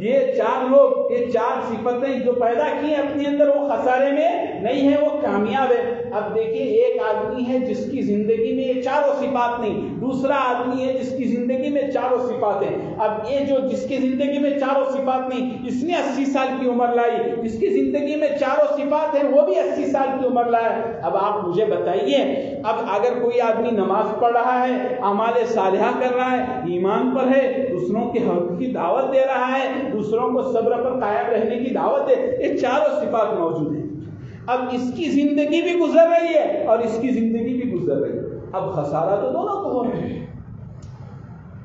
[SPEAKER 1] یہ 4 لوگ، یہ 4 صفتیں جو پیدا کی ہیں اپنے اندر، وہ خسارے میں نہیں ہے، وہ کامیاب ہے۔ اب دیکھیں، ایک آدمی ہے جس کی زندگی میں یہ 4 صفات نہیں، دوسرا آدمی ہے جس کی زندگی میں 4 صفات ہیں۔ اب یہ جو جس کی زندگی میں 4 صفات نہیں، اس نے 80 سال کی عمر لائی، جس کی زندگی میں 4 صفات ہیں وہ بھی 80 سال کی عمر لایا۔ اب آپ مجھے بتائیے، اب اگر کوئی آدمی نماز پڑھ رہا ہے، اعمال صالحہ کر رہا ہے، ایمان پر ہے، دوسروں کے حق کی دعوت دے رہا ہے، دوسروں کو صبر پر قائم رہنے کی دعوت دے، یہ 4 صفات موجود ہیں۔ اب اس کی زندگی بھی گزر رہی ہے اور اس کی زندگی بھی گزر رہی ہے، اب خسارہ تو دونوں کو ہو رہا ہے۔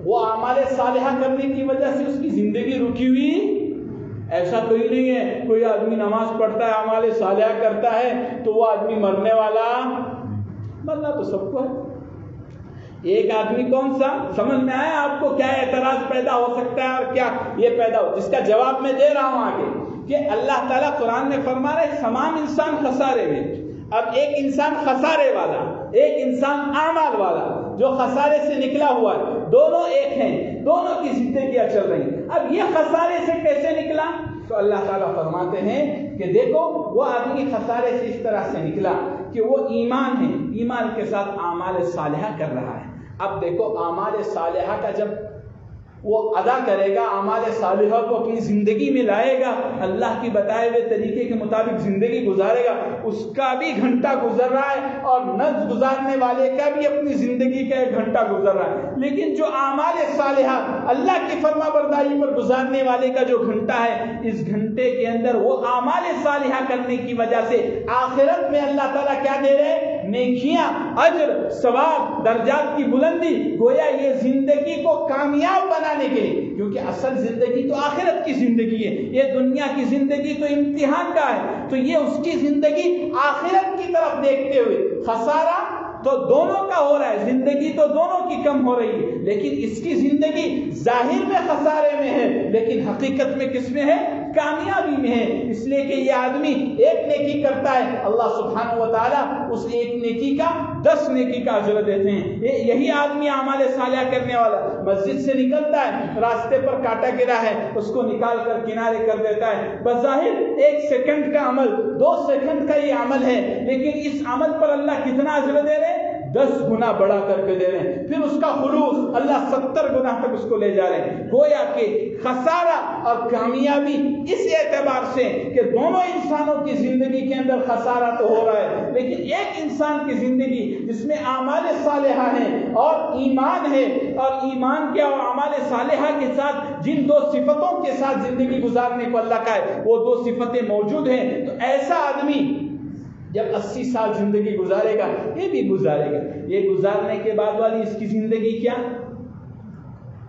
[SPEAKER 1] وہ اعمال صالحہ کرنے کی وجہ سے اس کی زندگی رکی ہوئی، ایسا کوئی نہیں ہے کوئی آدمی نماز پڑھتا ہے، اعمال صالحہ کرتا ہے تو وہ آدمی مرنے والا، مرنا تو سب کو ہے۔ ایک آدمی کون سا؟ سمجھ میں آیا آپ کو کیا اعتراض پیدا ہو سکتا ہے اور کیا یہ پیدا ہو، جس کا جواب میں دے رہا ہوں آگے، کہ اللہ تعالیٰ قرآن میں فرما رہے تمام انسان خسارے میں۔ اب ایک انسان خسارے والا، ایک انسان اعمال والا جو خسارے سے نکلا ہوا ہے، دونوں ایک ہیں، دونوں کی زندگیاں چل رہی ہیں۔ اب یہ خسارے سے کیسے نکلا؟ تو اللہ تعالیٰ فرماتے ہیں کہ دیکھو وہ آدمی خسارے سے اس طرح سے نکلا کہ وہ ایمان ہے، ایمان کے ساتھ اعمال صالحہ کر رہا ہے۔ اب دیکھو اعمال صالحہ کا جب وہ ادا کرے گا، اعمال صالحہ کو اپنی زندگی میں لائے گا، اللہ کی بتائے ہوئے طریقے کے مطابق زندگی گزارے گا، اس کا بھی گھنٹہ گزر رہا ہے اور نفس گزارنے والے کا بھی اپنی زندگی کا 1 گھنٹہ گزر رہا ہے۔ لیکن جو اعمال صالحہ اللہ کی فرما برداری پر گزارنے والے کا جو گھنٹہ ہے، اس گھنٹے کے اندر وہ اعمال صالحہ کرنے کی وجہ سے آخرت میں اللہ تعالیٰ کیا دے رہے ہیں؟ نیکیاں، اجر، ثواب، درجات کی بلندی۔ گویا یہ زندگی کو کامیاب بنانے کے لیے، کیونکہ اصل زندگی تو آخرت کی زندگی ہے، یہ دنیا کی زندگی تو امتحان کا ہے، تو یہ اس کی زندگی آخرت کی طرف دیکھتے ہوئے خسارہ تو دونوں کا ہو رہا ہے، زندگی تو دونوں کی کم ہو رہی ہے، لیکن اس کی زندگی ظاہر میں خسارے میں ہے، لیکن حقیقت میں کس میں ہے؟ کامیابی میں ہے۔ اس لیے کہ یہ آدمی ایک نیکی کرتا ہے، اللہ سبحانہ و تعالیٰ اس ایک نیکی کا 10 نیکی کا اجر دیتے ہیں۔ یہی آدمی اعمال صالحہ کرنے والا مسجد سے نکلتا ہے، راستے پر کانٹا گرا ہے، اس کو نکال کر کنارے کر دیتا ہے، بظاہر 1 سیکنڈ کا عمل، 2 سیکنڈ کا یہ عمل ہے، لیکن اس عمل پر اللہ کتنا اجر دے رہے ہیں؟ 10 گنا بڑا کر کے دے رہے ہیں۔ پھر اس کا خلوص اللہ 70 گنا تک اس کو لے جا رہے ہیں۔ گویا کہ خسارہ اور کامیابی اس اعتبار سے کہ دونوں انسانوں کی زندگی کے اندر خسارہ تو ہو رہا ہے، لیکن ایک انسان کی زندگی جس میں اعمال صالحہ ہیں اور ایمان ہے، اور ایمان کے اور اعمال صالحہ کے ساتھ جن 2 صفتوں کے ساتھ زندگی گزارنے کو اللہ کا ہے وہ 2 صفتیں موجود ہیں، تو ایسا آدمی جب 80 سال زندگی گزارے گا، یہ بھی گزارے گا، یہ گزارنے کے بعد والی اس کی زندگی کیا؟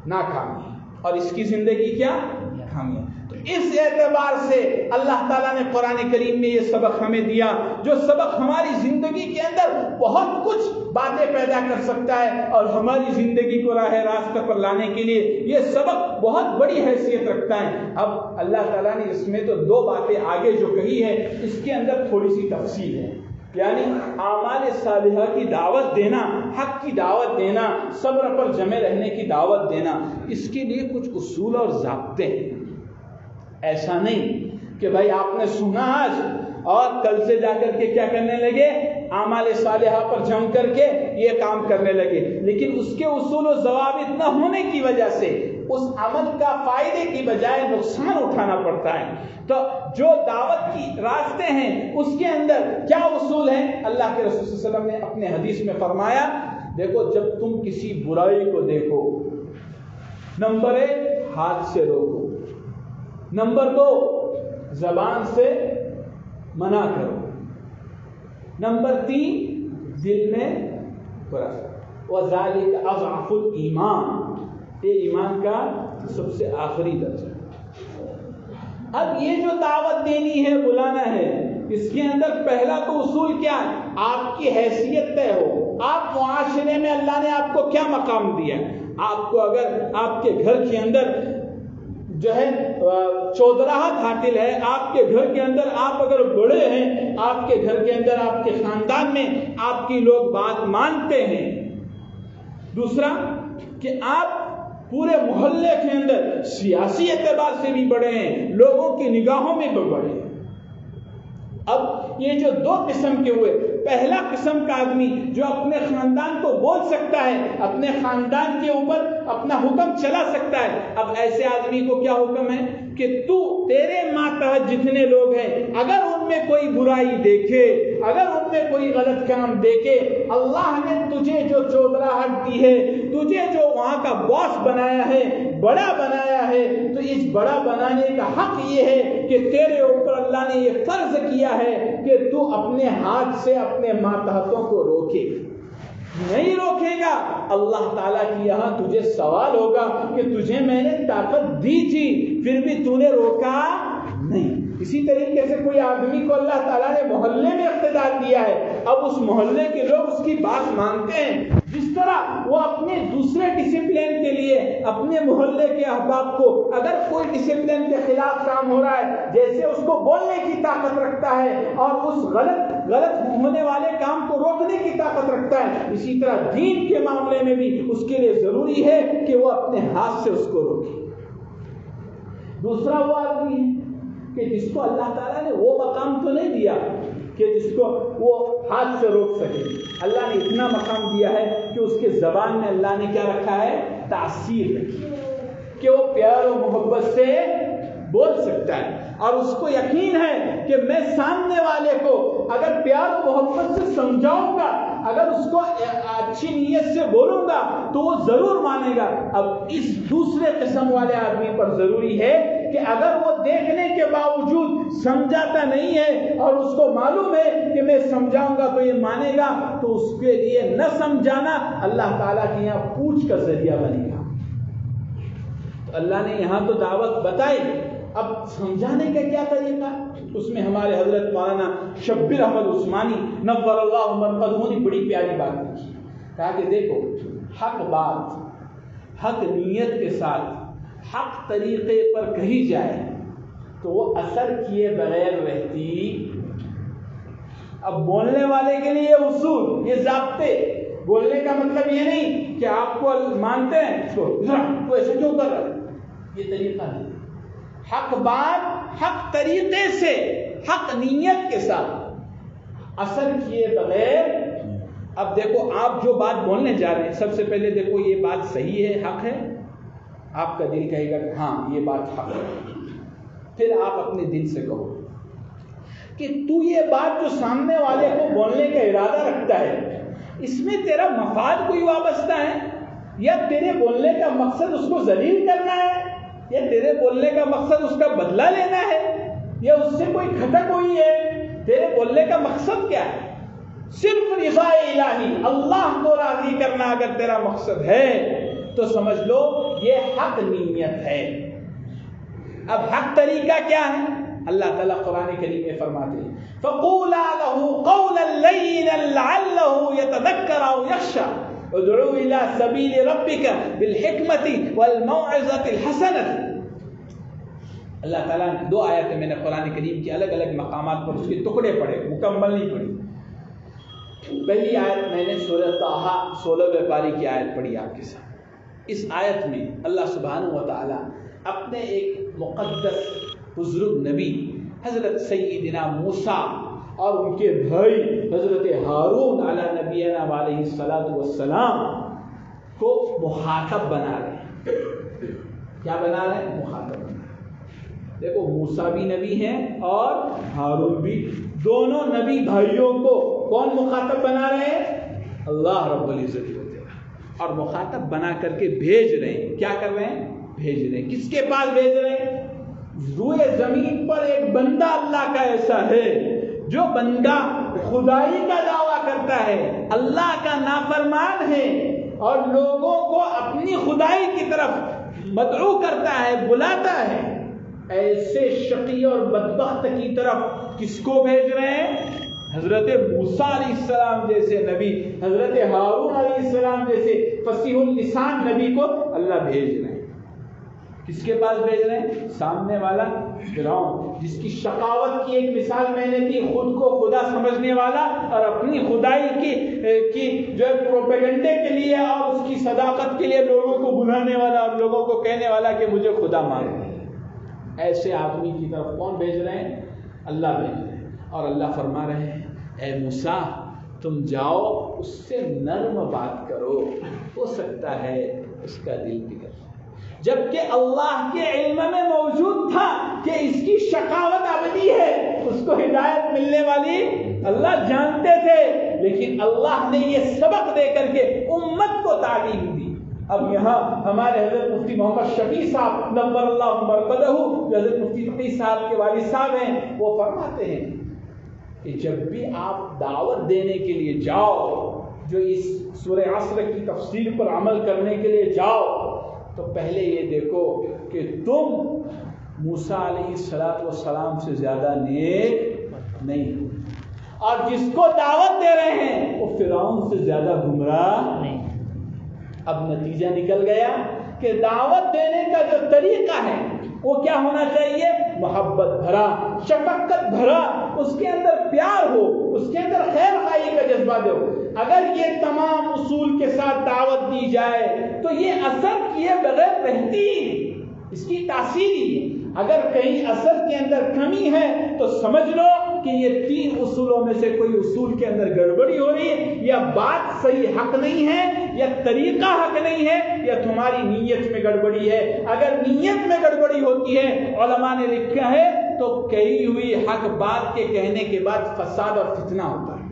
[SPEAKER 1] ناکامی، اور اس کی زندگی کیا؟ کامیابی۔ تو اس اعتبار سے اللہ تعالیٰ نے قرآن کریم میں یہ سبق ہمیں دیا، جو سبق ہماری زندگی کے اندر بہت کچھ باتیں پیدا کر سکتا ہے، اور ہماری زندگی کو راہ راست پر لانے کے لیے یہ سبق بہت بڑی حیثیت رکھتا ہے۔ اب اللہ تعالیٰ نے اس میں تو 2 باتیں آگے جو کہی ہے، اس کے اندر تھوڑی سی تفصیل ہے، یعنی اعمال صالحہ کی دعوت دینا، حق کی دعوت دینا، صبر پر جمے رہنے کی دعوت دینا، اس کے لیے کچھ اصول اور ضابطے ہیں۔ ایسا نہیں کہ بھائی آپ نے سنا آج اور کل سے جا کر کے کیا کرنے لگے؟ اعمال صالحہ پر جم کر کے یہ کام کرنے لگے، لیکن اس کے اصول و ضوابط نہ ہونے کی وجہ سے اس عمل کا فائدے کی بجائے نقصان اٹھانا پڑتا ہے۔ تو جو دعوت کی راستے ہیں اس کے اندر کیا اصول ہیں؟ اللہ کے رسول صلی اللہ علیہ وسلم نے اپنے حدیث میں فرمایا، دیکھو جب تم کسی برائی کو دیکھو، نمبر 1 ہاتھ سے روکو، نمبر 2 زبان سے منع کرو، نمبر 3 دل میں وَذَلِكَ أَضْعَفُ الْإِيمَانِ، یہ ایمان کا سب سے آخری درجہ۔ اب یہ جو دعوت دینی ہے، بلانا ہے، اس کے اندر پہلا تو اصول کیا ہے؟ آپ کی حیثیت طے ہو، آپ معاشرے میں اللہ نے آپ کو کیا مقام دیا ہے۔ آپ کو اگر آپ کے گھر کے اندر جو ہے چودراہٹ حاصل ہے، آپ کے گھر کے اندر آپ اگر بڑے ہیں، آپ کے گھر کے اندر آپ کے خاندان میں آپ کی لوگ بات مانتے ہیں۔ دوسرا کہ آپ پورے محلے کے اندر سیاسی اعتبار سے بھی بڑے ہیں، لوگوں کی نگاہوں میں بھی بڑے ہیں۔ اب یہ جو 2 قسم کے ہوئے، پہلا قسم کا آدمی جو اپنے خاندان کو بول سکتا ہے، اپنے خاندان کے اوپر اپنا حکم چلا سکتا ہے، اب ایسے آدمی کو کیا حکم ہے کہ تیرے ماتحت جتنے لوگ ہیں، اگر ان میں کوئی برائی دیکھے، اگر ان میں کوئی غلط کام دیکھے، اللہ نے تجھے جو چودراہٹ دی ہے، تجھے جو وہاں کا باس بنایا ہے، بڑا بنایا ہے، تو اس بڑا بنانے کا حق یہ ہے کہ تیرے اوپر اللہ نے یہ فرض کیا ہے کہ تو اپنے ہاتھ سے اپنے ماتحتوں کو روکے۔ نہیں روکے گا، اللہ تعالیٰ کی یہاں تجھے سوال ہوگا کہ تجھے میں نے طاقت دی تھی، پھر بھی تو نے روکا نہیں۔ اسی طریقے سے کوئی آدمی کو اللہ تعالیٰ نے محلے میں اقتدار دیا ہے، اب اس محلے کے لوگ اس کی بات مانتے ہیں، جس طرح وہ اپنے دوسرے ڈسپلن کے لیے اپنے محلے کے احباب کو اگر کوئی ڈسپلن کے خلاف کام ہو رہا ہے، جیسے اس کو بولنے کی طاقت رکھتا ہے اور اس غلط ہونے والے کام کو روکنے کی طاقت رکھتا ہے، اسی طرح دین کے معاملے میں بھی اس کے لیے ضروری ہے کہ وہ اپنے ہاتھ سے اس کو روکے۔ دوسرا وہ آدمی ہے کہ جس کو اللہ تعالیٰ نے وہ مقام تو نہیں دیا کہ جس کو وہ ہاتھ سے روک سکے، اللہ نے اتنا مقام دیا ہے کہ اس کے زبان میں اللہ نے کیا رکھا ہے؟ تاثیر رکھی۔ کہ وہ پیار و محبت سے بول سکتا ہے، اور اس کو یقین ہے کہ میں سامنے والے کو اگر پیار و محبت سے سمجھاؤں گا، اگر اس کو اچھی نیت سے بولوں گا تو وہ ضرور مانے گا۔ اب اس دوسرے قسم والے آدمی پر ضروری ہے کہ اگر وہ دیکھنے کے باوجود سمجھاتا نہیں ہے اور اس کو معلوم ہے کہ میں سمجھاؤں گا تو یہ مانے گا، تو اس کے لیے نہ سمجھانا اللہ تعالیٰ کے یہاں پوچھ کا ذریعہ بنے گا۔ تو اللہ نے یہاں تو دعوت بتائی، اب سمجھانے کا کیا طریقہ؟ اس میں ہمارے حضرت مولانا شبیر احمد عثمانی نور اللہ مرقدہ نے بڑی پیاری بات لکھی، کہا کہ دیکھو حق بات حق نیت کے ساتھ حق طریقے پر کہی جائے تو وہ اثر کیے بغیر رہتی۔ اب بولنے والے کے لیے یہ اصول، یہ ضابطے، بولنے کا مطلب یہ نہیں کہ آپ کو مانتے ہیں تو ایسے کیوں کر رہا ہے، یہ طریقہ نہیں۔ حق بات حق طریقے سے حق نیت کے ساتھ اثر کیے بغیر۔ اب دیکھو آپ جو بات بولنے جا رہے ہیں، سب سے پہلے دیکھو یہ بات صحیح ہے، حق ہے، آپ کا دل کہے گا کہ ہاں یہ بات حق ہے۔ پھر آپ اپنے دل سے کہو کہ تو یہ بات جو سامنے والے کو بولنے کا ارادہ رکھتا ہے، اس میں تیرا مفاد کوئی وابستہ ہے، یا تیرے بولنے کا مقصد اس کو ذلیل کرنا ہے، یا تیرے بولنے کا مقصد اس کا بدلہ لینا ہے، یا اس سے کوئی کھٹک ہوئی ہے؟ تیرے بولنے کا مقصد کیا ہے؟ صرف رضا الہی، اللہ کو راضی کرنا اگر تیرا مقصد ہے تو سمجھ لو یہ حق نیت ہے۔ اب حق طریقہ کیا ہے؟ اللہ تعالیٰ قرآن کریم میں فرماتے ہیں فَقُولَا لَهُ قَوْلًا لَيِّنًا لَعَلَّهُ يَتَذَكَّرُ أَوْ يَخْشَىٰ ادعو الى سبیل ربک بالحکمت والموعظۃ الحسنۃ۔ اللہ تعالیٰ نے دو آیتیں میں نے قرآن کریم کی الگ الگ مقامات پر اس کے ٹکڑے پڑھے، مکمل نہیں پڑھی۔ پہلی آیت میں نے سورہ طٰہٰ 16ویں پاری کی آیت پڑھی آپ کے ساتھ۔ اس آیت میں اللہ سبحانہ و تعالیٰ اپنے ایک مقدس بزرگ نبی حضرت سیدنا موسیٰ اور ان کے بھائی حضرت ہارون علی نبینا علیہ الصلوۃ والسلام کو مخاطب بنا رہے ہیں۔ کیا بنا رہے ہیں؟ مخاطب بنا رہے ہیں۔ دیکھو موسیٰ بھی نبی ہیں اور ہارون بھی، دونوں نبی بھائیوں کو کون مخاطب بنا رہے ہیں؟ اللہ رب العزت اور مخاطب بنا کر کے بھیج رہے ہیں۔ کیا کر رہے ہیں؟ بھیج رہے ہیں۔ کس کے پاس بھیج رہے ہیں؟ روئے زمین پر ایک بندہ اللہ کا ایسا ہے جو بندہ خدائی کا دعویٰ کرتا ہے، اللہ کا نافرمان ہے اور لوگوں کو اپنی خدائی کی طرف مدعو کرتا ہے، بلاتا ہے۔ ایسے شقی اور بدبخت کی طرف کس کو بھیج رہے ہیں؟ حضرت موسیٰ علیہ السلام جیسے نبی، حضرت ہارون علیہ السلام جیسے فصیح اللسان نبی کو اللہ بھیج رہے ہیں۔ کس کے پاس بھیج رہے ہیں؟ سامنے والا فرعون، جس کی شقاوت کی ایک مثال میں نے دی، خود کو خدا سمجھنے والا اور اپنی خدائی کی جو پروپیگنڈے کے لیے اور اس کی صداقت کے لیے لوگوں کو بلانے والا اور لوگوں کو کہنے والا کہ مجھے خدا مانو۔ ایسے آدمی کی طرف کون بھیج رہے ہیں؟ اللہ بھیج رہے ہیں۔ اور اللہ فرما رہے ہیں اے موسیٰ تم جاؤ اس سے نرم بات کرو، ہو سکتا ہے اس کا دل بگڑ، جبکہ اللہ کے علم میں موجود تھا کہ اس کی شقاوت ابدی ہے، اس کو ہدایت ملنے والی اللہ جانتے تھے، لیکن اللہ نے یہ سبق دے کر کے امت کو تعلیم دی۔ اب یہاں ہمارے حضرت مفتی محمد شفیع صاحب نور اللہ مرقدہ، جو حضرت مفتی فقیہ صاحب کے والد صاحب ہیں، وہ فرماتے ہیں کہ جب بھی آپ دعوت دینے کے لیے جاؤ، جو اس سورہ عصر کی تفسیر پر عمل کرنے کے لیے جاؤ، تو پہلے یہ دیکھو کہ تم موسیٰ علیہ السلام سے زیادہ نیک نہیں ہو، اور جس کو دعوت دے رہے ہیں وہ فرعون سے زیادہ گمراہ نہیں۔ اب نتیجہ نکل گیا کہ دعوت دینے کا جو طریقہ ہے وہ کیا ہونا چاہیے؟ محبت بھرا، شفقت بھرا، اس کے اندر پیار ہو، اس کے اندر خیر خواہی کا جذبہ دو۔ اگر یہ تمام اصول کے ساتھ دعوت دی جائے تو یہ اثر کیے بغیر رہتی، اس کی تاثیر ہی۔ اگر کہیں اثر کے اندر کمی ہے تو سمجھ لو کہ یہ 3 اصولوں میں سے کوئی اصول کے اندر گڑبڑی ہو رہی ہے، یا بات صحیح حق نہیں ہے، یا طریقہ حق نہیں ہے، یا تمہاری نیت میں گڑبڑی ہے۔ اگر نیت میں گڑبڑی ہوتی ہے، علماء نے لکھا ہے، تو کہی ہوئی حق بات کے کہنے کے بعد فساد اور فتنہ ہوتا ہے۔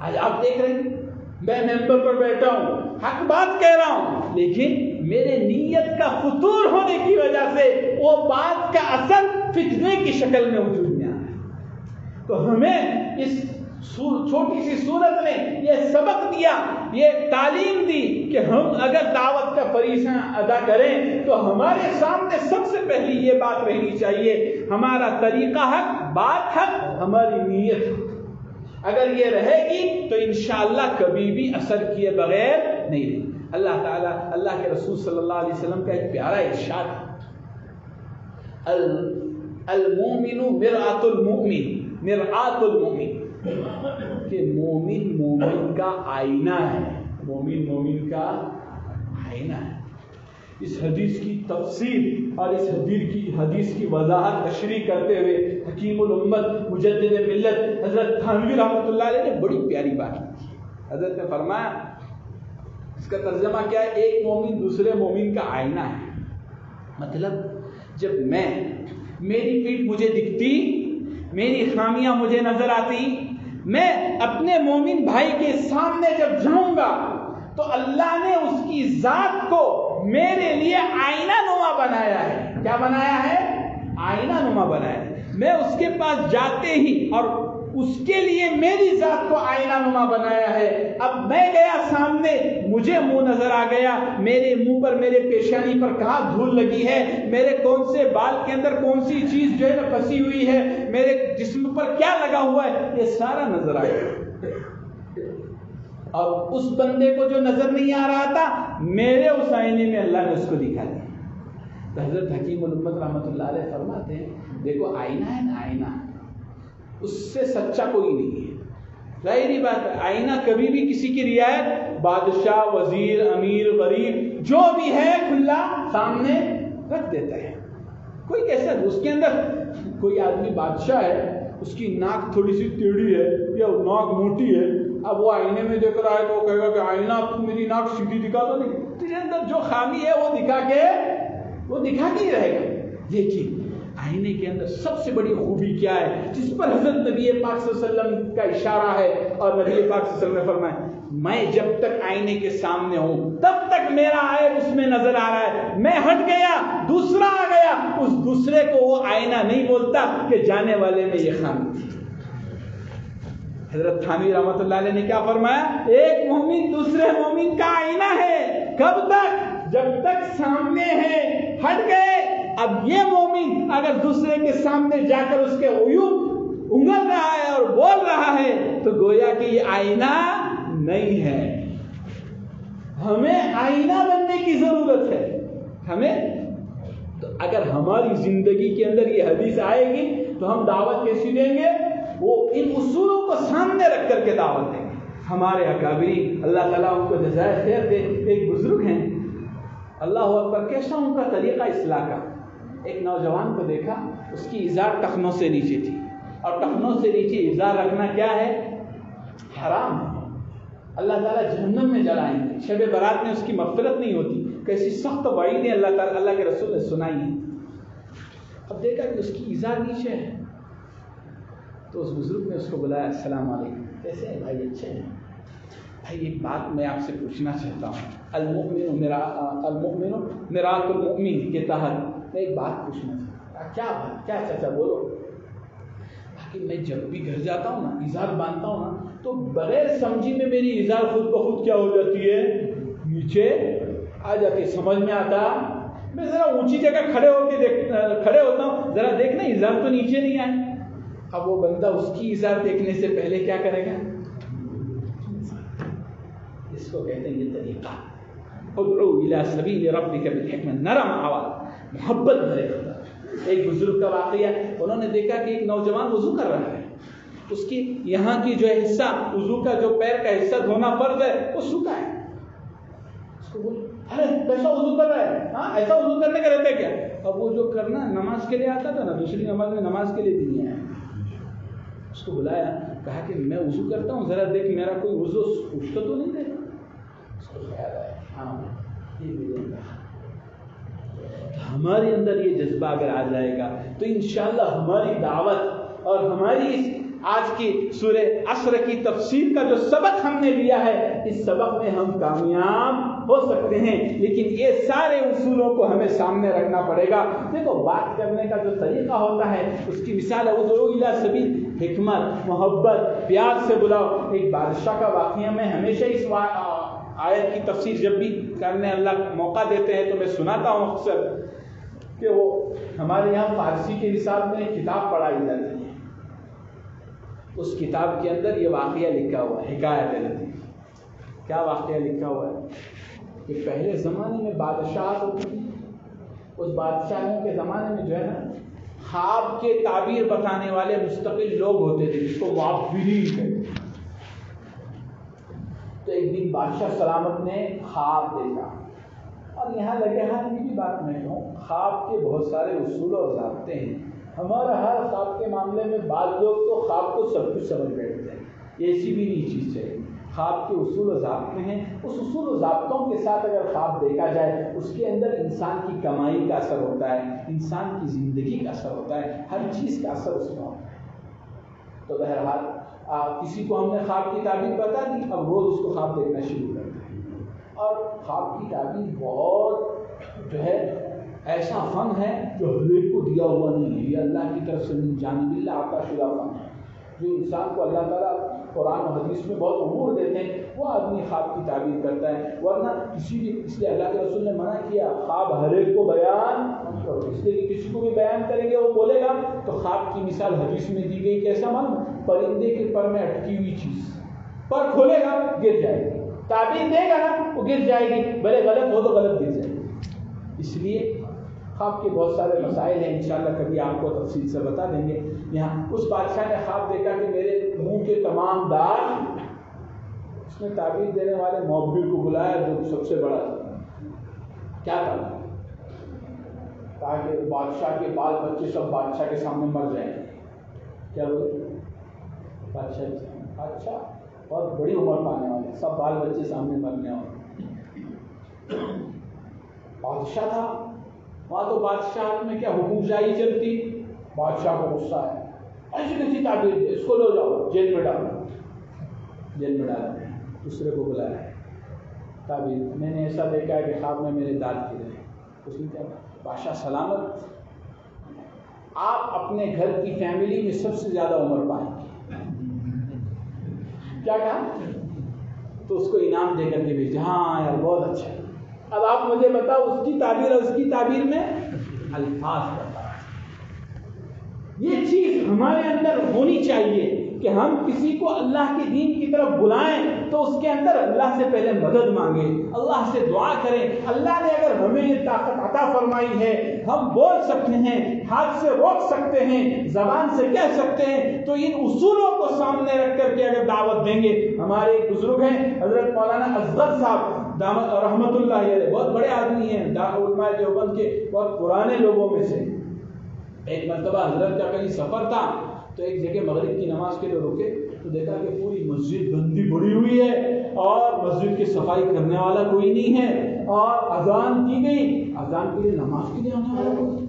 [SPEAKER 1] آج آپ دیکھ رہے ہیں میں ممبر پر بیٹھا ہوں، حق بات کہہ رہا ہوں، لیکن میرے نیت کا فطور ہونے کی وجہ سے وہ بات کا اثر فتنے کی شکل میں وجود میں آ رہا ہے۔ تو ہمیں اس چھوٹی سی صورت نے یہ سبق دیا، یہ تعلیم دی کہ ہم اگر دعوت کا فریضہ ادا کریں تو ہمارے سامنے سب سے پہلی یہ بات رہنی چاہیے، ہمارا طریقہ حق، بات حق، ہماری نیت حق۔ اگر یہ رہے گی تو انشاءاللہ کبھی بھی اثر کیے بغیر نہیں رہے۔ اللہ تعالیٰ، اللہ کے رسول صلی اللہ علیہ وسلم کا ایک پیارا ارشاد ہے، المومن مرآۃ المؤمن، مرآۃ المؤمن، کہ مومن مومن کا آئینہ ہے، مومن مومن کا آئینہ ہے۔ اس حدیث کی تفسیر اور اس حدیث کی وضاحت تشریح کرتے ہوئے حکیم الامت مجدد ملت حضرت تھانوی رحمۃ اللہ علیہ نے بڑی پیاری بات کی۔ حضرت نے فرمایا، اس کا ترجمہ کیا ہے، ایک مومن دوسرے مومن کا آئینہ ہے۔ مطلب جب میری پیٹھ مجھے دکھتی، میری خامیاں مجھے نظر آتی، میں اپنے مومن بھائی کے سامنے جب جاؤں گا تو اللہ نے اس کی ذات کو میرے لیے آئینہ نما بنایا ہے۔ کیا بنایا ہے؟ آئینہ نما بنایا ہے۔ میں اس کے پاس جاتے ہی، اور اس کے لیے میری ذات کو آئینہ نما بنایا ہے۔ اب میں گیا سامنے، مجھے منہ نظر آ گیا، میرے منہ پر، میرے پیشانی پر کہاں دھول لگی ہے، میرے کون سے بال کے اندر کون سی چیز جو ہے نا پھنسی ہوئی ہے، میرے جسم پر کیا لگا ہوا ہے، یہ سارا نظر آئے۔ اور اس بندے کو جو نظر نہیں آ رہا تھا، میرے اس آئینے میں اللہ نے اس کو دکھا دیا۔ تو حضرت حکیم الامت رحمۃ اللہ علیہ فرماتے ہیں، دیکھو آئینہ ہے نا، آئینہ اس سے سچا کوئی نہیں ہے۔ ظاہری بات ہے، آئینہ کبھی بھی کسی کی رعایت، بادشاہ، وزیر، امیر، غریب، جو بھی ہے کھلا سامنے رکھ دیتا ہے۔ کوئی کیسا، اس کے اندر کوئی آدمی بادشاہ ہے، اس کی ناک تھوڑی سی ٹیڑھی ہے یا ناک موٹی ہے، اب وہ آئینے میں دیکھ رہا ہے تو وہ کہے گا کہ آئینہ میری ناک سیدھی دکھا تو نہیں، تیرے اندر جو خامی ہے وہ دکھا کے ہی رہے گا۔ لیکن آئینے کے اندر سب سے بڑی خوبی کیا ہے، جس پر حضرت نبی پاک صلی اللہ علیہ وسلم کا اشارہ ہے، اور نبی پاک صلی اللہ علیہ وسلم نے فرمایا، میں جب تک آئینے کے سامنے ہوں تب تک میرا عیب اس میں نظر آ رہا ہے، میں ہٹ گیا، دوسرا آ گیا، اس دوسرے کو وہ آئینہ نہیں بولتا کہ جانے والے میں یہ خامی تھی۔ حضرت تھانوی رحمۃ اللہ علیہ نے کیا فرمایا، ایک مومن دوسرے مومن کا آئینہ ہے، کب تک؟ جب تک سامنے ہے، ہٹ گئے، اب یہ مومن اگر دوسرے کے سامنے جا کر اس کے عیوب انگل رہا ہے اور بول رہا ہے تو گویا کہ یہ آئینہ نہیں ہے۔ ہمیں آئینہ بننے کی ضرورت ہے۔ ہمیں تو اگر ہماری زندگی کے اندر یہ حدیث آئے گی تو ہم دعوت کیسی دیں گے؟ وہ ان اصولوں کو سامنے رکھ کر کے دعوت دیں گے۔ ہمارے اکابرین، اللہ تعالیٰ ان کو جزائے خیر دے، ایک بزرگ ہیں، اللہ اکبر، کیسا ان کا طریقہ اصلاح کا۔ ایک نوجوان کو دیکھا، اس کی ازار ٹخنوں سے نیچے تھی، اور ٹخنوں سے نیچے ازار رکھنا کیا ہے؟ حرام ہے، اللہ تعالیٰ جہنم میں جلائیں گے، شب برات میں اس کی مغفرت نہیں ہوتی۔ کیسی سخت وعیدیں اللہ تعالیٰ، اللہ کے رسول نے سنائی ہیں۔ اب دیکھا کہ اس کی ازار نیچے ہے، تو اس بزرگ نے اس کو بلایا، السلام علیکم، کیسے ہیں بھائی؟ اچھے ہیں بھائی، ایک بات میں آپ سے پوچھنا چاہتا ہوں، المؤمن مرآۃ المؤمن کے تحت میں ایک بات پوچھنا چاہتا ہوں۔ کیا چاچا بولو؟ کہ میں جب بھی گھر جاتا ہوں نا، ازار باندھتا ہوں نا، تو بغیر سمجھی میں میری ازار خود بخود کیا ہو جاتی ہے؟ نیچے آ جاتی ہے۔ سمجھ میں آتا، میں ذرا اونچی جگہ کھڑے ہوتا ہوں، ذرا دیکھنا ازار تو نیچے نہیں آئے۔ اب وہ بندہ اس کی ازار دیکھنے سے پہلے کیا کرے گا؟ اس کو کہتے ہیں یہ طریقہ، ادعو الی سبیل ربک بالحکمہ، نرم آواز، محبت بھرے ہوتا۔ ایک بزرگ کا واقعہ، انہوں نے دیکھا کہ ایک نوجوان وضو کر رہا ہے، اس کی یہاں کی جو حصہ وضو کا، جو پیر کا حصہ دھونا فرض ہے، وہ سوکھا ہے۔ اس کو بولے، ارے کیسا وضو کر رہا ہے؟ ہاں، ایسا وضو کرنے کا رہتا ہے کیا؟ اب وہ جو کرنا نماز کے لیے آتا تھا نا، دوسری نماز میں نماز کے لیے بھی نہیں آیا، بلایا, کہا کہ میں وضو کرتا ہوں, ذرا دیکھ میرا کوئی وضو پوچھتا تو نہیں دیتا. اس کو خیال آیا ہاں یہ بھی دوں گا. ہمارے اندر یہ جذبہ اگر آ جائے گا تو انشاءاللہ ہماری دعوت اور ہماری اس آج کی سورہ عصر کی تفسیر کا جو سبق ہم نے لیا ہے, اس سبق میں ہم کامیاب ہو سکتے ہیں. لیکن یہ سارے اصولوں کو ہمیں سامنے رکھنا پڑے گا. دیکھو بات کرنے کا جو طریقہ ہوتا ہے اس کی مثال ہے ادعو الی سبیل, حکمت, محبت, پیار سے بلاؤ. ایک بادشاہ کا واقعہ میں ہمیشہ اس آیت کی تفسیر جب بھی کرنے اللہ موقع دیتے ہیں تو میں سناتا ہوں اکثر کہ وہ ہمارے یہاں فارسی کے نصاب میں کتاب پڑھائی جاتی ہے. اس کتاب کے اندر یہ واقعہ لکھا ہوا ہے, حکایت لطیف. کیا واقعہ لکھا ہوا ہے کہ پہلے زمانے میں بادشاہ ہوتی تھی. اس بادشاہوں کے زمانے میں جو ہے نا خواب کے تعبیر بتانے والے مستقل لوگ ہوتے تھے جس کو معبرین کہتے ہیں. تو ایک دن بادشاہ سلامت نے خواب دیکھا, اور یہاں لگے ہاں یہ بھی بات میں کہوں, خواب کے بہت سارے اصول اور ضابطے ہیں. ہمارا ہر خواب کے معاملے میں بعض لوگ تو خواب کو سب کچھ سمجھ بیٹھتے ہیں, ایسی بھی نہیں چیز ہے. خواب کے اصول و ضابطے ہیں. اس اصول و ضابطوں کے ساتھ اگر خواب دیکھا جائے اس کے اندر انسان کی کمائی کا اثر ہوتا ہے, انسان کی زندگی کا اثر ہوتا ہے, ہر چیز کا اثر اس میں ہوتا ہے. تو بہرحال کسی کو ہم نے خواب کی تعبیر بتا دی, اب روز اس کو خواب دیکھنا شروع کرتے ہیں. اور خواب کی تعبیر بہت جو ہے ایسا فن ہے جو ہر ایک کو دیا ہوا نہیں ہے. یہ اللہ کی طرف سے جانب اللہ عطا شدہ فن ہے جو انسان کو اللہ تعالیٰ قرآن و حدیث میں بہت امور دیتے ہیں, وہ آدمی خواب کی تعبیر کرتا ہے. ورنہ کسی بھی, اس لیے اللہ کے رسول نے منع کیا خواب ہر ایک کو بیان کرو, اس لیے کہ کسی کو بھی بیان کریں گے وہ بولے گا. تو خواب کی مثال حدیث میں دی گئی کیسا معلوم, پرندے کے پر میں اٹکی ہوئی چیز, پر کھولے گا گر جائے گی, تعبیر دے گا نا وہ گر جائے گی, بھلے غلط ہو تو غلط گر جائے گی. اس لیے خواب کے بہت سارے مسائل ہیں, انشاءاللہ کبھی آپ کو تفصیل سے بتا دیں گے. یہاں اس بادشاہ نے خواب دیکھا کہ میرے منہ کے تمام دانت, اس نے تعبیر دینے والے معبر کو بلایا جو سب سے بڑا تھا. کیا تھا, تاکہ بادشاہ کے بال بچے سب بادشاہ کے سامنے مر جائیں. کیا بولے, بادشاہ کے سامنے, اچھا بہت بڑی عمر پانے والے, سب بال بچے سامنے مرنے والے. بادشاہ تھا وہاں, تو بادشاہ میں کیا حکم شاہی چلتی. بادشاہ کو غصہ ہے, ایسی کیسی تعبیر دے, اس کو لو جاؤ جیل میں ڈالو. جیل میں ڈالا, دوسرے کو بلایا, تعبیر میں نے ایسا دیکھا ہے کہ خواب میں میرے دانت گرے. اس نے کیا, بادشاہ سلامت, آپ اپنے گھر کی فیملی میں سب سے زیادہ عمر پائیں گے. کیا کہا, تو اس کو انعام دے کر کے بھیجا. ہاں یار بہت اچھا. اب آپ مجھے بتاؤ اس کی تعبیر اور اس کی تعبیر میں الفاظ کا فرق. یہ چیز ہمارے اندر ہونی چاہیے کہ ہم کسی کو اللہ کے دین کی طرف بلائیں تو اس کے اندر اللہ سے پہلے مدد مانگیں, اللہ سے دعا کریں. اللہ نے اگر ہمیں یہ طاقت عطا فرمائی ہے, ہم بول سکتے ہیں, ہاتھ سے روک سکتے ہیں, زبان سے کہہ سکتے ہیں, تو ان اصولوں کو سامنے رکھ کر کے اگر دعوت دیں گے. ہمارے ایک بزرگ ہیں حضرت مولانا اصغر صاحب رحمت اللہ علیہ, بہت بڑے آدمی ہیں, علماء دیوبند کے بہت پرانے لوگوں میں سے. ایک مرتبہ حضرت کا کہیں سفر تھا تو ایک جگہ مغرب کی نماز کے لیے رکے تو دیکھا کہ پوری مسجد گندی پڑی ہوئی ہے اور مسجد کی صفائی کرنے والا کوئی نہیں ہے, اور اذان کی گئی, اذان کے لیے نماز کے لیے آنے والا کوئی.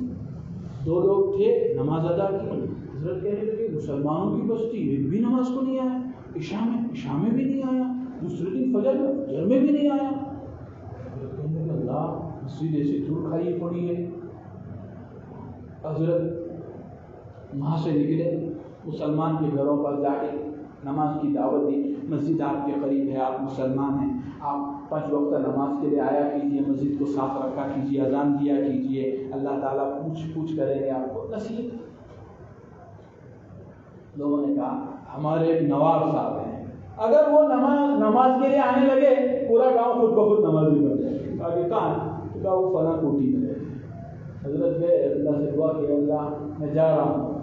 [SPEAKER 1] 2 لوگ تھے, نماز ادا کی. حضرت کہنے لگے مسلمانوں کی بستی ایک بھی نماز کو نہیں آیا, عشاء میں بھی نہیں آیا, دوسرے دن فجر میں بھی نہیں آیا. حضرت کہنے لگے اللہ, مسجد ایسی دور کھائی پڑی ہے. حضرت وہاں سے نکلے, مسلمان کے گھروں پر جا کے نماز کی دعوت دی. مسجد آپ کے قریب ہے, آپ مسلمان ہیں, آپ 5 وقت نماز کے لیے آیا کیجیے, مسجد کو صاف رکھا کیجیے, اذان دیا کیجیے, اللہ تعالیٰ پوچھ کریں گے آپ کو نصیحت. لوگوں نے کہا ہمارے نواب صاحب ہیں, اگر وہ نماز کے لیے آنے لگے پورا گاؤں خود بخود نمازی بن جائے. کہا کہاں, تو کہا وہ فلاں کوٹی میں رہے. حضرت گئے, اللہ سے دعا کہ اللہ میں جا رہا ہوں,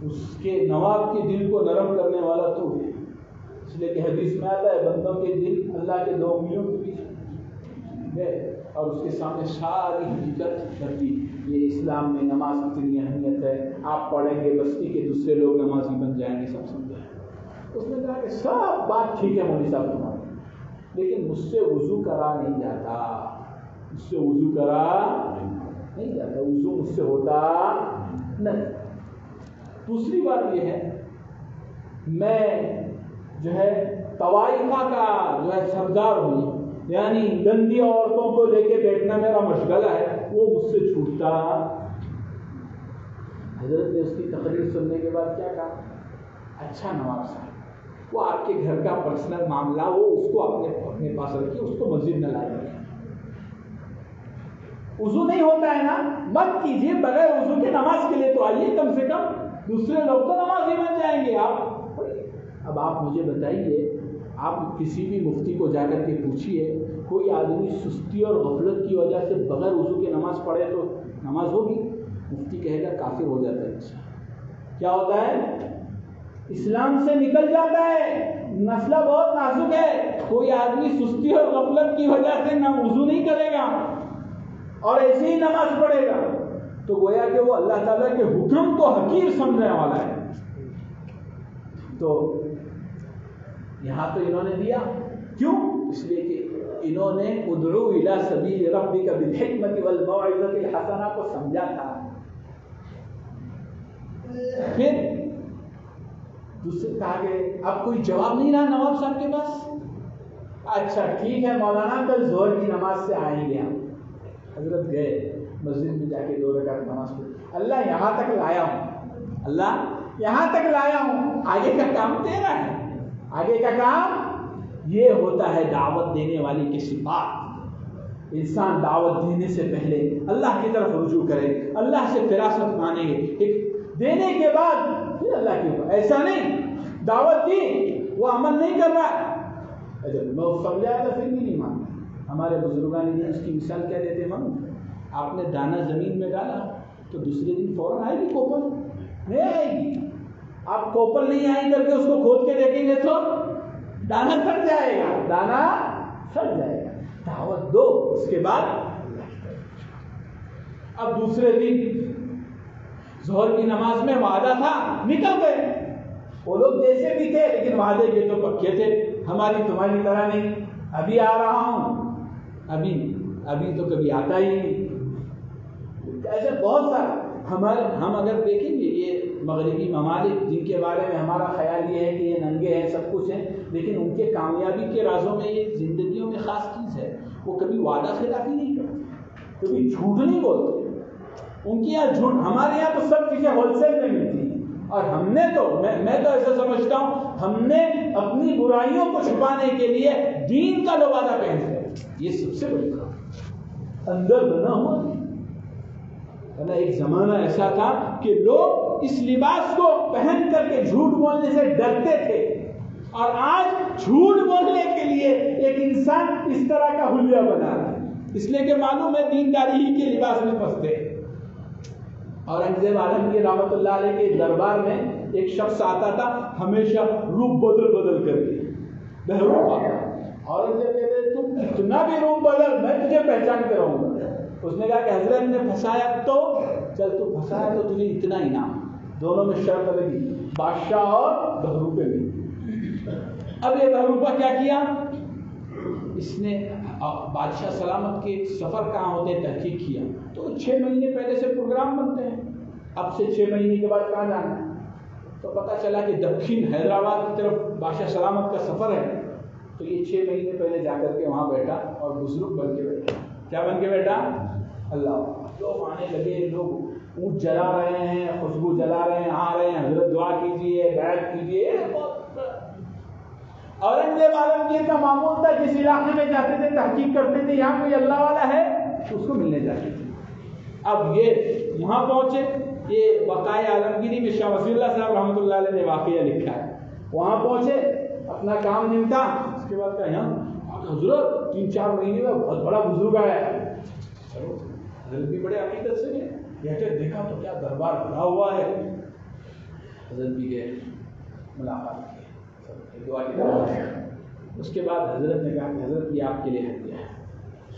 [SPEAKER 1] اس کے نواب کے دل کو نرم کرنے والا تو ہے. اس لیے کہ حدیث میں آتا ہے بندوں کے دل اللہ کے 2 انگلیوں کے بیچ. گئے اور اس کے سامنے ساری حقیقت رکھ دی. یہ اسلام میں نماز کتنی اہمیت ہے، آپ پڑھیں گے بستی کے دوسرے لوگ نمازی بن جائیں گے، سب سمجھا. اس نے کہا کہ سب بات ٹھیک ہے مولوی صاحب تمہاری، لیکن مجھ سے وضو کرا نہیں جاتا، مجھ سے وضو کرا نہیں جاتا، وضو مجھ سے ہوتا نہیں. دوسری بات یہ ہے، میں جو ہے طوائفہ کا جو ہے سردار ہوں، یعنی گندی عورتوں کو لے کے بیٹھنا میرا مشغلہ ہے، وہ مجھ سے چھوٹتا. حضرت نے اس کی تقریر سننے کے بعد کیا کہا؟ اچھا نواب صاحب، وہ آپ کے گھر کا پرسنل معاملہ، وہ اس کو اپنے پاس رکھیے، اس کو مسجد میں لائے. وضو نہیں ہوتا ہے نا، مت کیجیے، بغیر وضو کے نماز کے لیے تو آئیے، کم سے کم دوسرے لوگ تو نمازی بن جائیں گے. اب آپ مجھے بتائیے، آپ کسی بھی مفتی کو جا کر کے پوچھیے، کوئی آدمی سستی اور غفلت کی وجہ سے بغیر وضو کے نماز پڑھے تو نماز ہوگی؟ مفتی کہے گا کافر ہو جاتا ہے. کیا ہوتا ہے؟ اسلام سے نکل جاتا ہے. مسئلہ بہت نازک ہے. کوئی آدمی سستی اور غفلت کی وجہ سے نہ وضو نہیں کرے گا اور ایسے ہی نماز پڑھے گا تو گویا کہ وہ اللہ تعالیٰ کے حکم کو حقیر سمجھنے والا ہے. تو یہاں تو انہوں نے دیا، کیوں؟ اس لیے کہ انہوں نے ادعو الی سبیل ربک بالحکمۃ والموعظۃ الحسنہ کو سمجھا تھا. پھر دوسرے کہا کہ اب کوئی جواب نہیں رہا نواب صاحب کے پاس. اچھا ٹھیک ہے مولانا، کل ظہر کی نماز سے آئیں گے ہم. حضرت گئے مسجد میں، جا کے 2 رکعت نماز پڑھی. اللہ یہاں تک لایا ہوں، اللہ یہاں تک لایا ہوں، آگے کا کام تیرا ہے. آگے کا کام یہ ہوتا ہے دعوت دینے والی کی صفات. انسان دعوت دینے سے پہلے اللہ کی طرف رجوع کرے، اللہ سے فراست مانے گے، دینے کے بعد پھر اللہ کے اوپر. ایسا نہیں دعوت دی وہ عمل نہیں کر رہا، میں سمجھایا تھا پھر بھی نہیں مانتا. ہمارے بزرگان نے اس کی مثال کیا دیتے ہیں؟ آپ نے دانا زمین میں ڈالا تو دوسرے دن فوراً آئے گی کوپل؟ نہیں آئے گی. آپ کوپل نہیں آئی کر کے اس کو کھود کے دیکھیں گے تو دانا سڑ جائے گا، دانا سڑ جائے گا. دعوت دو، اس کے بعد. اب دوسرے دن ظہر کی نماز میں وعدہ تھا، نکل گئے. وہ لوگ جیسے بھی تھے لیکن وعدے کے تو پکے تھے، ہماری تمہاری طرح نہیں، ابھی آ رہا ہوں، ابھی تو کبھی آتا ہی نہیں. ایسے بہت سارا ہم اگر دیکھیں گے یہ مغربی ممالک جن کے بارے میں ہمارا خیال یہ ہے کہ یہ ننگے ہیں، سب کچھ ہیں، لیکن ان کے کامیابی کے رازوں میں یہ زندگیوں میں خاص چیز ہے، وہ کبھی وعدہ خلافی نہیں کرتے، کبھی جھوٹ نہیں بولتے. ان کے یہاں جھوٹ، ہمارے یہاں تو سب چیزیں ہول سیل میں ملتی ہیں، اور ہم نے تو میں تو ایسا سمجھتا ہوں ہم نے اپنی برائیوں کو چھپانے کے لیے دین کا لبادہ پہنتے ہیں. یہ سب سے بڑی بات اندر بنا ہوا. ایک زمانہ ایسا تھا کہ لوگ اس لباس کو پہن کر کے جھوٹ بولنے سے ڈرتے تھے، اور آج جھوٹ بولنے کے لیے ایک انسان اس طرح کا حلیہ بنا رہا ہے، اس لیے کہ معلوم ہے دینداری ہی کے لباس میں پھنستے ہیں. اورنگزیب عالمگیر رحمۃ اللہ علیہ کے دربار میں ایک شخص آتا تھا، ہمیشہ روپ بدل کر کے بہروپ آتا. اورنگزیب کہتے تم کتنا بھی روپ بدل، میں تجھے پہچان کے رہوں گا. اس نے کہا کہ حضرت نے پھنسایا تو چل، تو پھنسایا تو تجھے اتنا انعام. دونوں میں شرط لگی، بادشاہ اور بہروپے میں. اب یہ بہروپہ کیا کیا؟ اس نے بادشاہ سلامت کے سفر کہاں ہوتے ہیں تحقیق کیا تو 6 مہینے پہلے سے پروگرام بنتے ہیں، اب سے 6 مہینے کے بعد کہاں جانا ہے. تو پتہ چلا کہ دکھن حیدرآباد کی طرف بادشاہ سلامت کا سفر ہے. تو یہ 6 مہینے پہلے جا کر کے وہاں بیٹھا اور بزرگ بن کے بیٹھا. کیا بن کے بیٹھا؟ اللہ. لوگ آنے لگے، لوگ اونٹ جلا رہے ہیں، خوشبو جلا رہے ہیں، آ رہے ہیں، حضرت دعا کیجیے، بیعت کیجیے. اورنگزیب عالمگیر کا معمول تھا جس علاقے میں جاتے تھے تحقیق کرتے تھے یہاں کوئی اللہ والا ہے تو اس کو ملنے جاتے تھے. اب یہ وہاں پہنچے، یہ وقائع عالمگیری میں شاہ وزیر اللہ صاحب رحمۃ اللہ علیہ نے واقعہ لکھا ہے. وہاں پہنچے، اپنا کام نمٹا، اس کے بعد کہا حضرت 3-4 مہینے میں بہت بڑا بزرگ آیا ہے. حضرت بھی بڑے عقیدت سے گئے، دیکھا تو کیا دربار بھرا ہوا ہے. حضرت بھی گئے، ملاقات کی، دعا کی. اس کے بعد حضرت نے کہا کہ حضرت یہ آپ کے لیے ہدیہ ہے.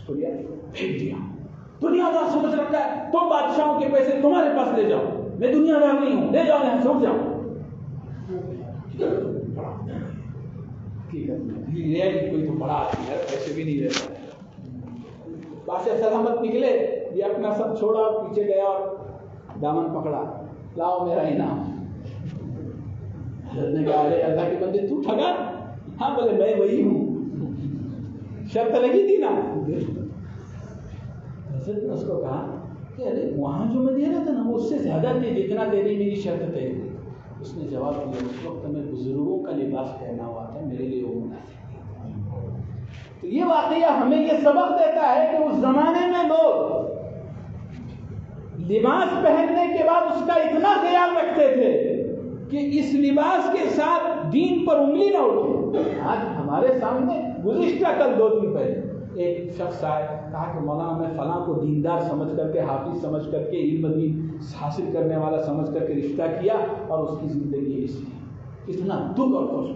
[SPEAKER 2] اس کو لیا پھینک دیا. دنیا دار سمجھ رکھا ہے تم بادشاہوں کے پیسے تمہارے پاس لے جاؤ, میں دنیا دار نہیں ہوں, لے جاؤ یہاں سے, اٹھ جاؤ. کوئی تو بڑا آدمی ہے, پیسے بھی نہیں لیتا. بادشاہ سلامت نکلے, یہ اپنا سب چھوڑا, پیچھے گیا اور دامن پکڑا, لاؤ میرا انعام. حضرت نے کہا ارے اللہ کے بندے تو ٹھگا؟ ہاں بولے میں وہی ہوں, شرط لگی تھی نا. حضرت نے اس کو کہا کہ ارے وہاں جو میں دے رہا تھا نا وہ اس سے زیادہ تھے جتنا تیری میری شرط طے ہوئی. اس نے جواب دیا اس وقت میں بزرگوں کا لباس پہنا ہوا تھا, میرے لیے وہ مناسب نہیں. تو یہ واقعہ ہمیں یہ سبق دیتا ہے کہ اس زمانے میں لوگ لباس پہننے کے بعد اس کا اتنا خیال رکھتے تھے کہ اس لباس کے ساتھ دین پر انگلی نہ اٹھے. آج ہمارے سامنے گزشتہ کل 2 دن پہلے ایک شخص آئے, کہا کہ مولانا میں فلاں کو دیندار سمجھ کر کے, حافظ سمجھ کر کے, علم دین حاصل کرنے والا سمجھ کر کے رشتہ کیا اور اس کی زندگی اس لیے اتنا دکھ اور خوش.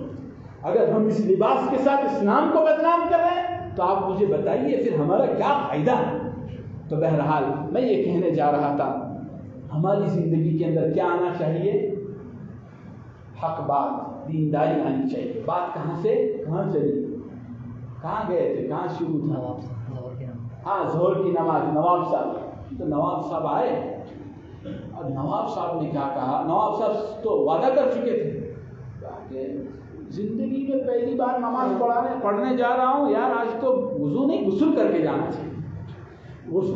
[SPEAKER 2] اگر ہم اس لباس کے ساتھ اسلام کو بدنام کر رہے ہیں تو آپ مجھے بتائیے پھر ہمارا کیا فائدہ ہے. تو بہرحال میں یہ کہنے جا رہا تھا, ہماری زندگی کے اندر کیا آنا چاہیے؟ حق بات, دینداری آنی چاہیے. بات کہاں سے کہاں چلی, کہاں گئے تھے, کہاں شروع تھا؟ ہاں ظہر کی نماز, نواب صاحب. تو نواب صاحب آئے اور نواب صاحب نے کیا کہا؟ نواب صاحب تو وعدہ کر چکے تھے کہ زندگی میں پہلی بار نماز پڑھنے جا رہا ہوں یار, آج تو وضو نہیں غسل کر کے جانا چاہیے.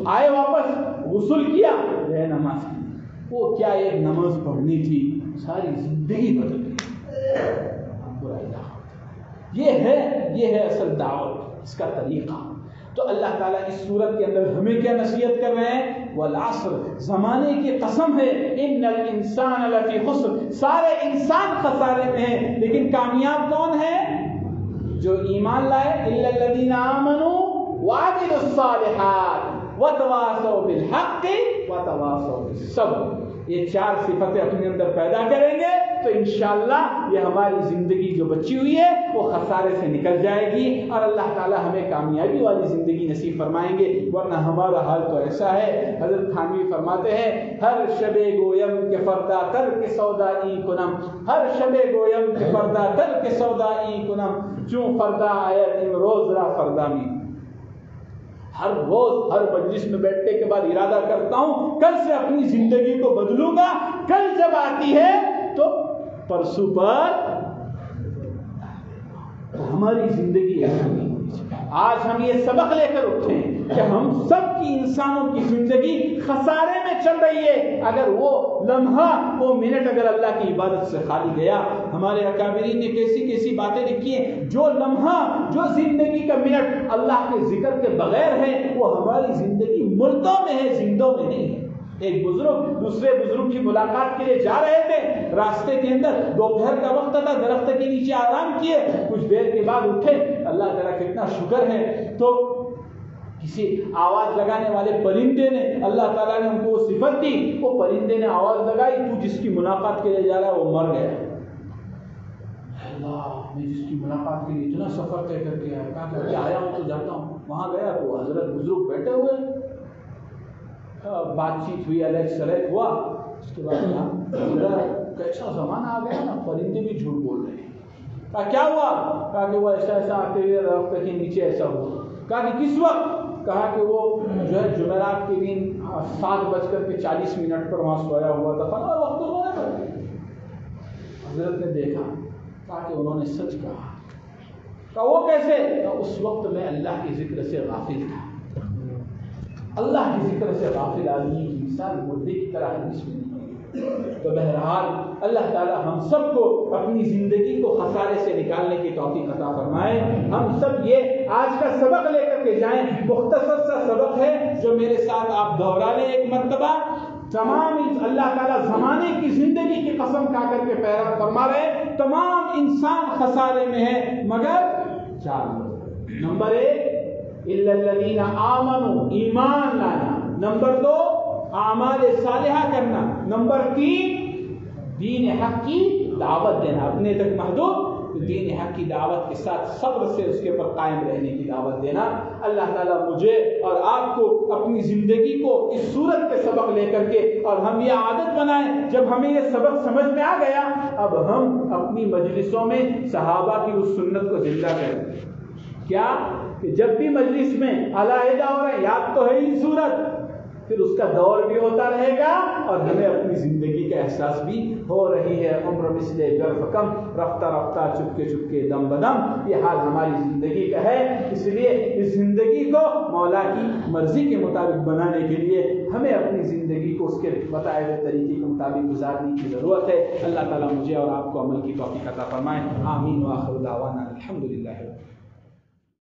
[SPEAKER 2] آئے واپس, غسل کیا, یہ نماز کی. وہ کیا ایک نماز پڑھنی تھی, ساری زندگی بدل گئی. یہ ہے اصل دعوت, اس کا طریقہ. تو اللہ تعالیٰ اس صورت کے اندر ہمیں کیا نصیحت کر رہے ہیں؟ والعصر, زمانے کی قسم ہے, ان الانسان لفی خسر, سارے انسان خسارے میں ہیں. لیکن کامیاب کون ہے؟ جو ایمان لائے. الا الذین آمنوا وعملوا الصالحات وتواصوا بالحق وتواصوا بالصبر. یہ 4 صفتیں اپنے اندر پیدا کریں گے تو انشاءاللہ یہ ہماری زندگی جو بچی ہوئی ہے وہ خسارے سے نکل جائے گی اور اللہ تعالی ہمیں کامیابی والی زندگی نصیب فرمائیں گے. ورنہ ہمارا حال تو ایسا ہے, حضرت تھانوی فرماتے ہیں ہر شب گویم کے فردا تر کے سودائی کنم, ہر شب گویم کے فردا تر کے سودائی کنم, چون فردا آیت امروز را فردا می. ہر روز ہر مجلس میں بیٹھنے کے بعد ارادہ کرتا ہوں کل سے اپنی زندگی کو بدلوں گا. کل جب آتی ہے تو پرسوں پر ہماری زندگی ایسی نہیں ہونی چاہیے. آج ہم یہ سبق لے کر اٹھے کہ ہم سب کی انسانوں کی زندگی خسارے میں چل رہی ہے. اگر وہ لمحہ, وہ منٹ اگر اللہ کی عبادت سے خالی گیا. ہمارے اکابرین نے کیسی کیسی باتیں لکھی ہیں. جو لمحہ, جو زندگی کا منٹ اللہ کے ذکر کے بغیر ہے وہ ہماری زندگی مردوں میں ہے, زندوں میں نہیں ہے. ایک بزرگ دوسرے بزرگ کی ملاقات کے لیے جا رہے تھے, راستے کے اندر دوپہر کا وقت تھا, درخت کے نیچے آرام کیے, کچھ دیر کے بعد اٹھے. اللہ تعالیٰ کتنا شکر ہے, تو کسی آواز لگانے والے پرندے نے, اللہ تعالیٰ نے ان کو وہ صفت دی, وہ پرندے نے آواز لگائی, تو جس کی ملاقات کے لیے جا رہا ہے وہ مر گیا. اللہ, میں جس کی ملاقات کے لیے اتنا سفر طے کر کے آیا ہوں تو جاتا ہوں. وہاں گیا تو حضرت بزرگ بیٹھے ہوئے, بات چیت ہوئی, الگ سلیک ہوا. اس کے بعد کیسا زمانہ آ گیا نا, پرندے بھی جھوٹ بول رہے ہیں. کہا کیا ہوا؟ کہا کہ وہ ایسا آتے ہوئے درخت کے نیچے ایسا ہوا. کہا کہ کس وقت؟ کہا کہ وہ جو ہے جمعرات کے دن 7:40 پر وہاں سویا ہوا تھا, فلاں وقت ہوا ہے. حضرت نے دیکھا, کہا کہ انہوں نے سچ کہا. کہا وہ کیسے؟ کہا اس وقت میں اللہ کے ذکر سے غافل تھا. اللہ کے ذکر سے غافل آدمی کی مثال مردے کی طرح حدیث میں نہیں ہے. تو بہرحال اللہ تعالی ہم سب کو اپنی زندگی کو خسارے سے نکالنے کی توفیق عطا فرمائے. ہم سب یہ آج کا سبق لے کر کے جائیں. مختصر سا سبق ہے جو میرے ساتھ آپ دہرا لیں ایک مرتبہ. تمام اللہ تعالیٰ زمانے کی زندگی کی قسم کھا کر کے پیرا فرما رہے, تمام انسان خسارے میں ہے مگر 4 لوگ. نمبر 1 الا الذین آمنوا, ایمان لانا. نمبر 2 اعمال صالحہ کرنا. نمبر 3 دین حق کی دعوت دینا, اپنے تک محدود تو دین حق کی دعوت کے ساتھ صبر سے اس کے اوپر قائم رہنے کی دعوت دینا۔ اللہ تعالیٰ مجھے اور آپ کو اپنی زندگی کو اس صورت کے سبق لے کر کے، اور ہم یہ عادت بنائیں جب ہمیں یہ سبق سمجھ میں آ گیا اب ہم اپنی مجلسوں میں صحابہ کی اس سنت کو زندہ کریں۔ کیا کہ جب بھی مجلس میں علیحدہ ہو رہے یاد تو ہے ہی صورت، پھر اس کا دور بھی ہوتا رہے گا اور ہمیں اپنی زندگی کا احساس بھی ہو رہی ہے۔ عمر مثل جرف کم، رفتہ رفتہ چپکے چپکے دم بدم، یہ حال ہماری زندگی کا ہے۔ اس لیے اس زندگی کو مولا کی مرضی کے مطابق بنانے کے لیے ہمیں اپنی زندگی کو اس کے بتائے ہوئے طریقے کے مطابق گزارنے کی ضرورت ہے۔ اللہ تعالیٰ مجھے اور آپ کو عمل کی توفیق عطا فرمائے۔ آمین۔ وآخر دعوانا الحمدللہ۔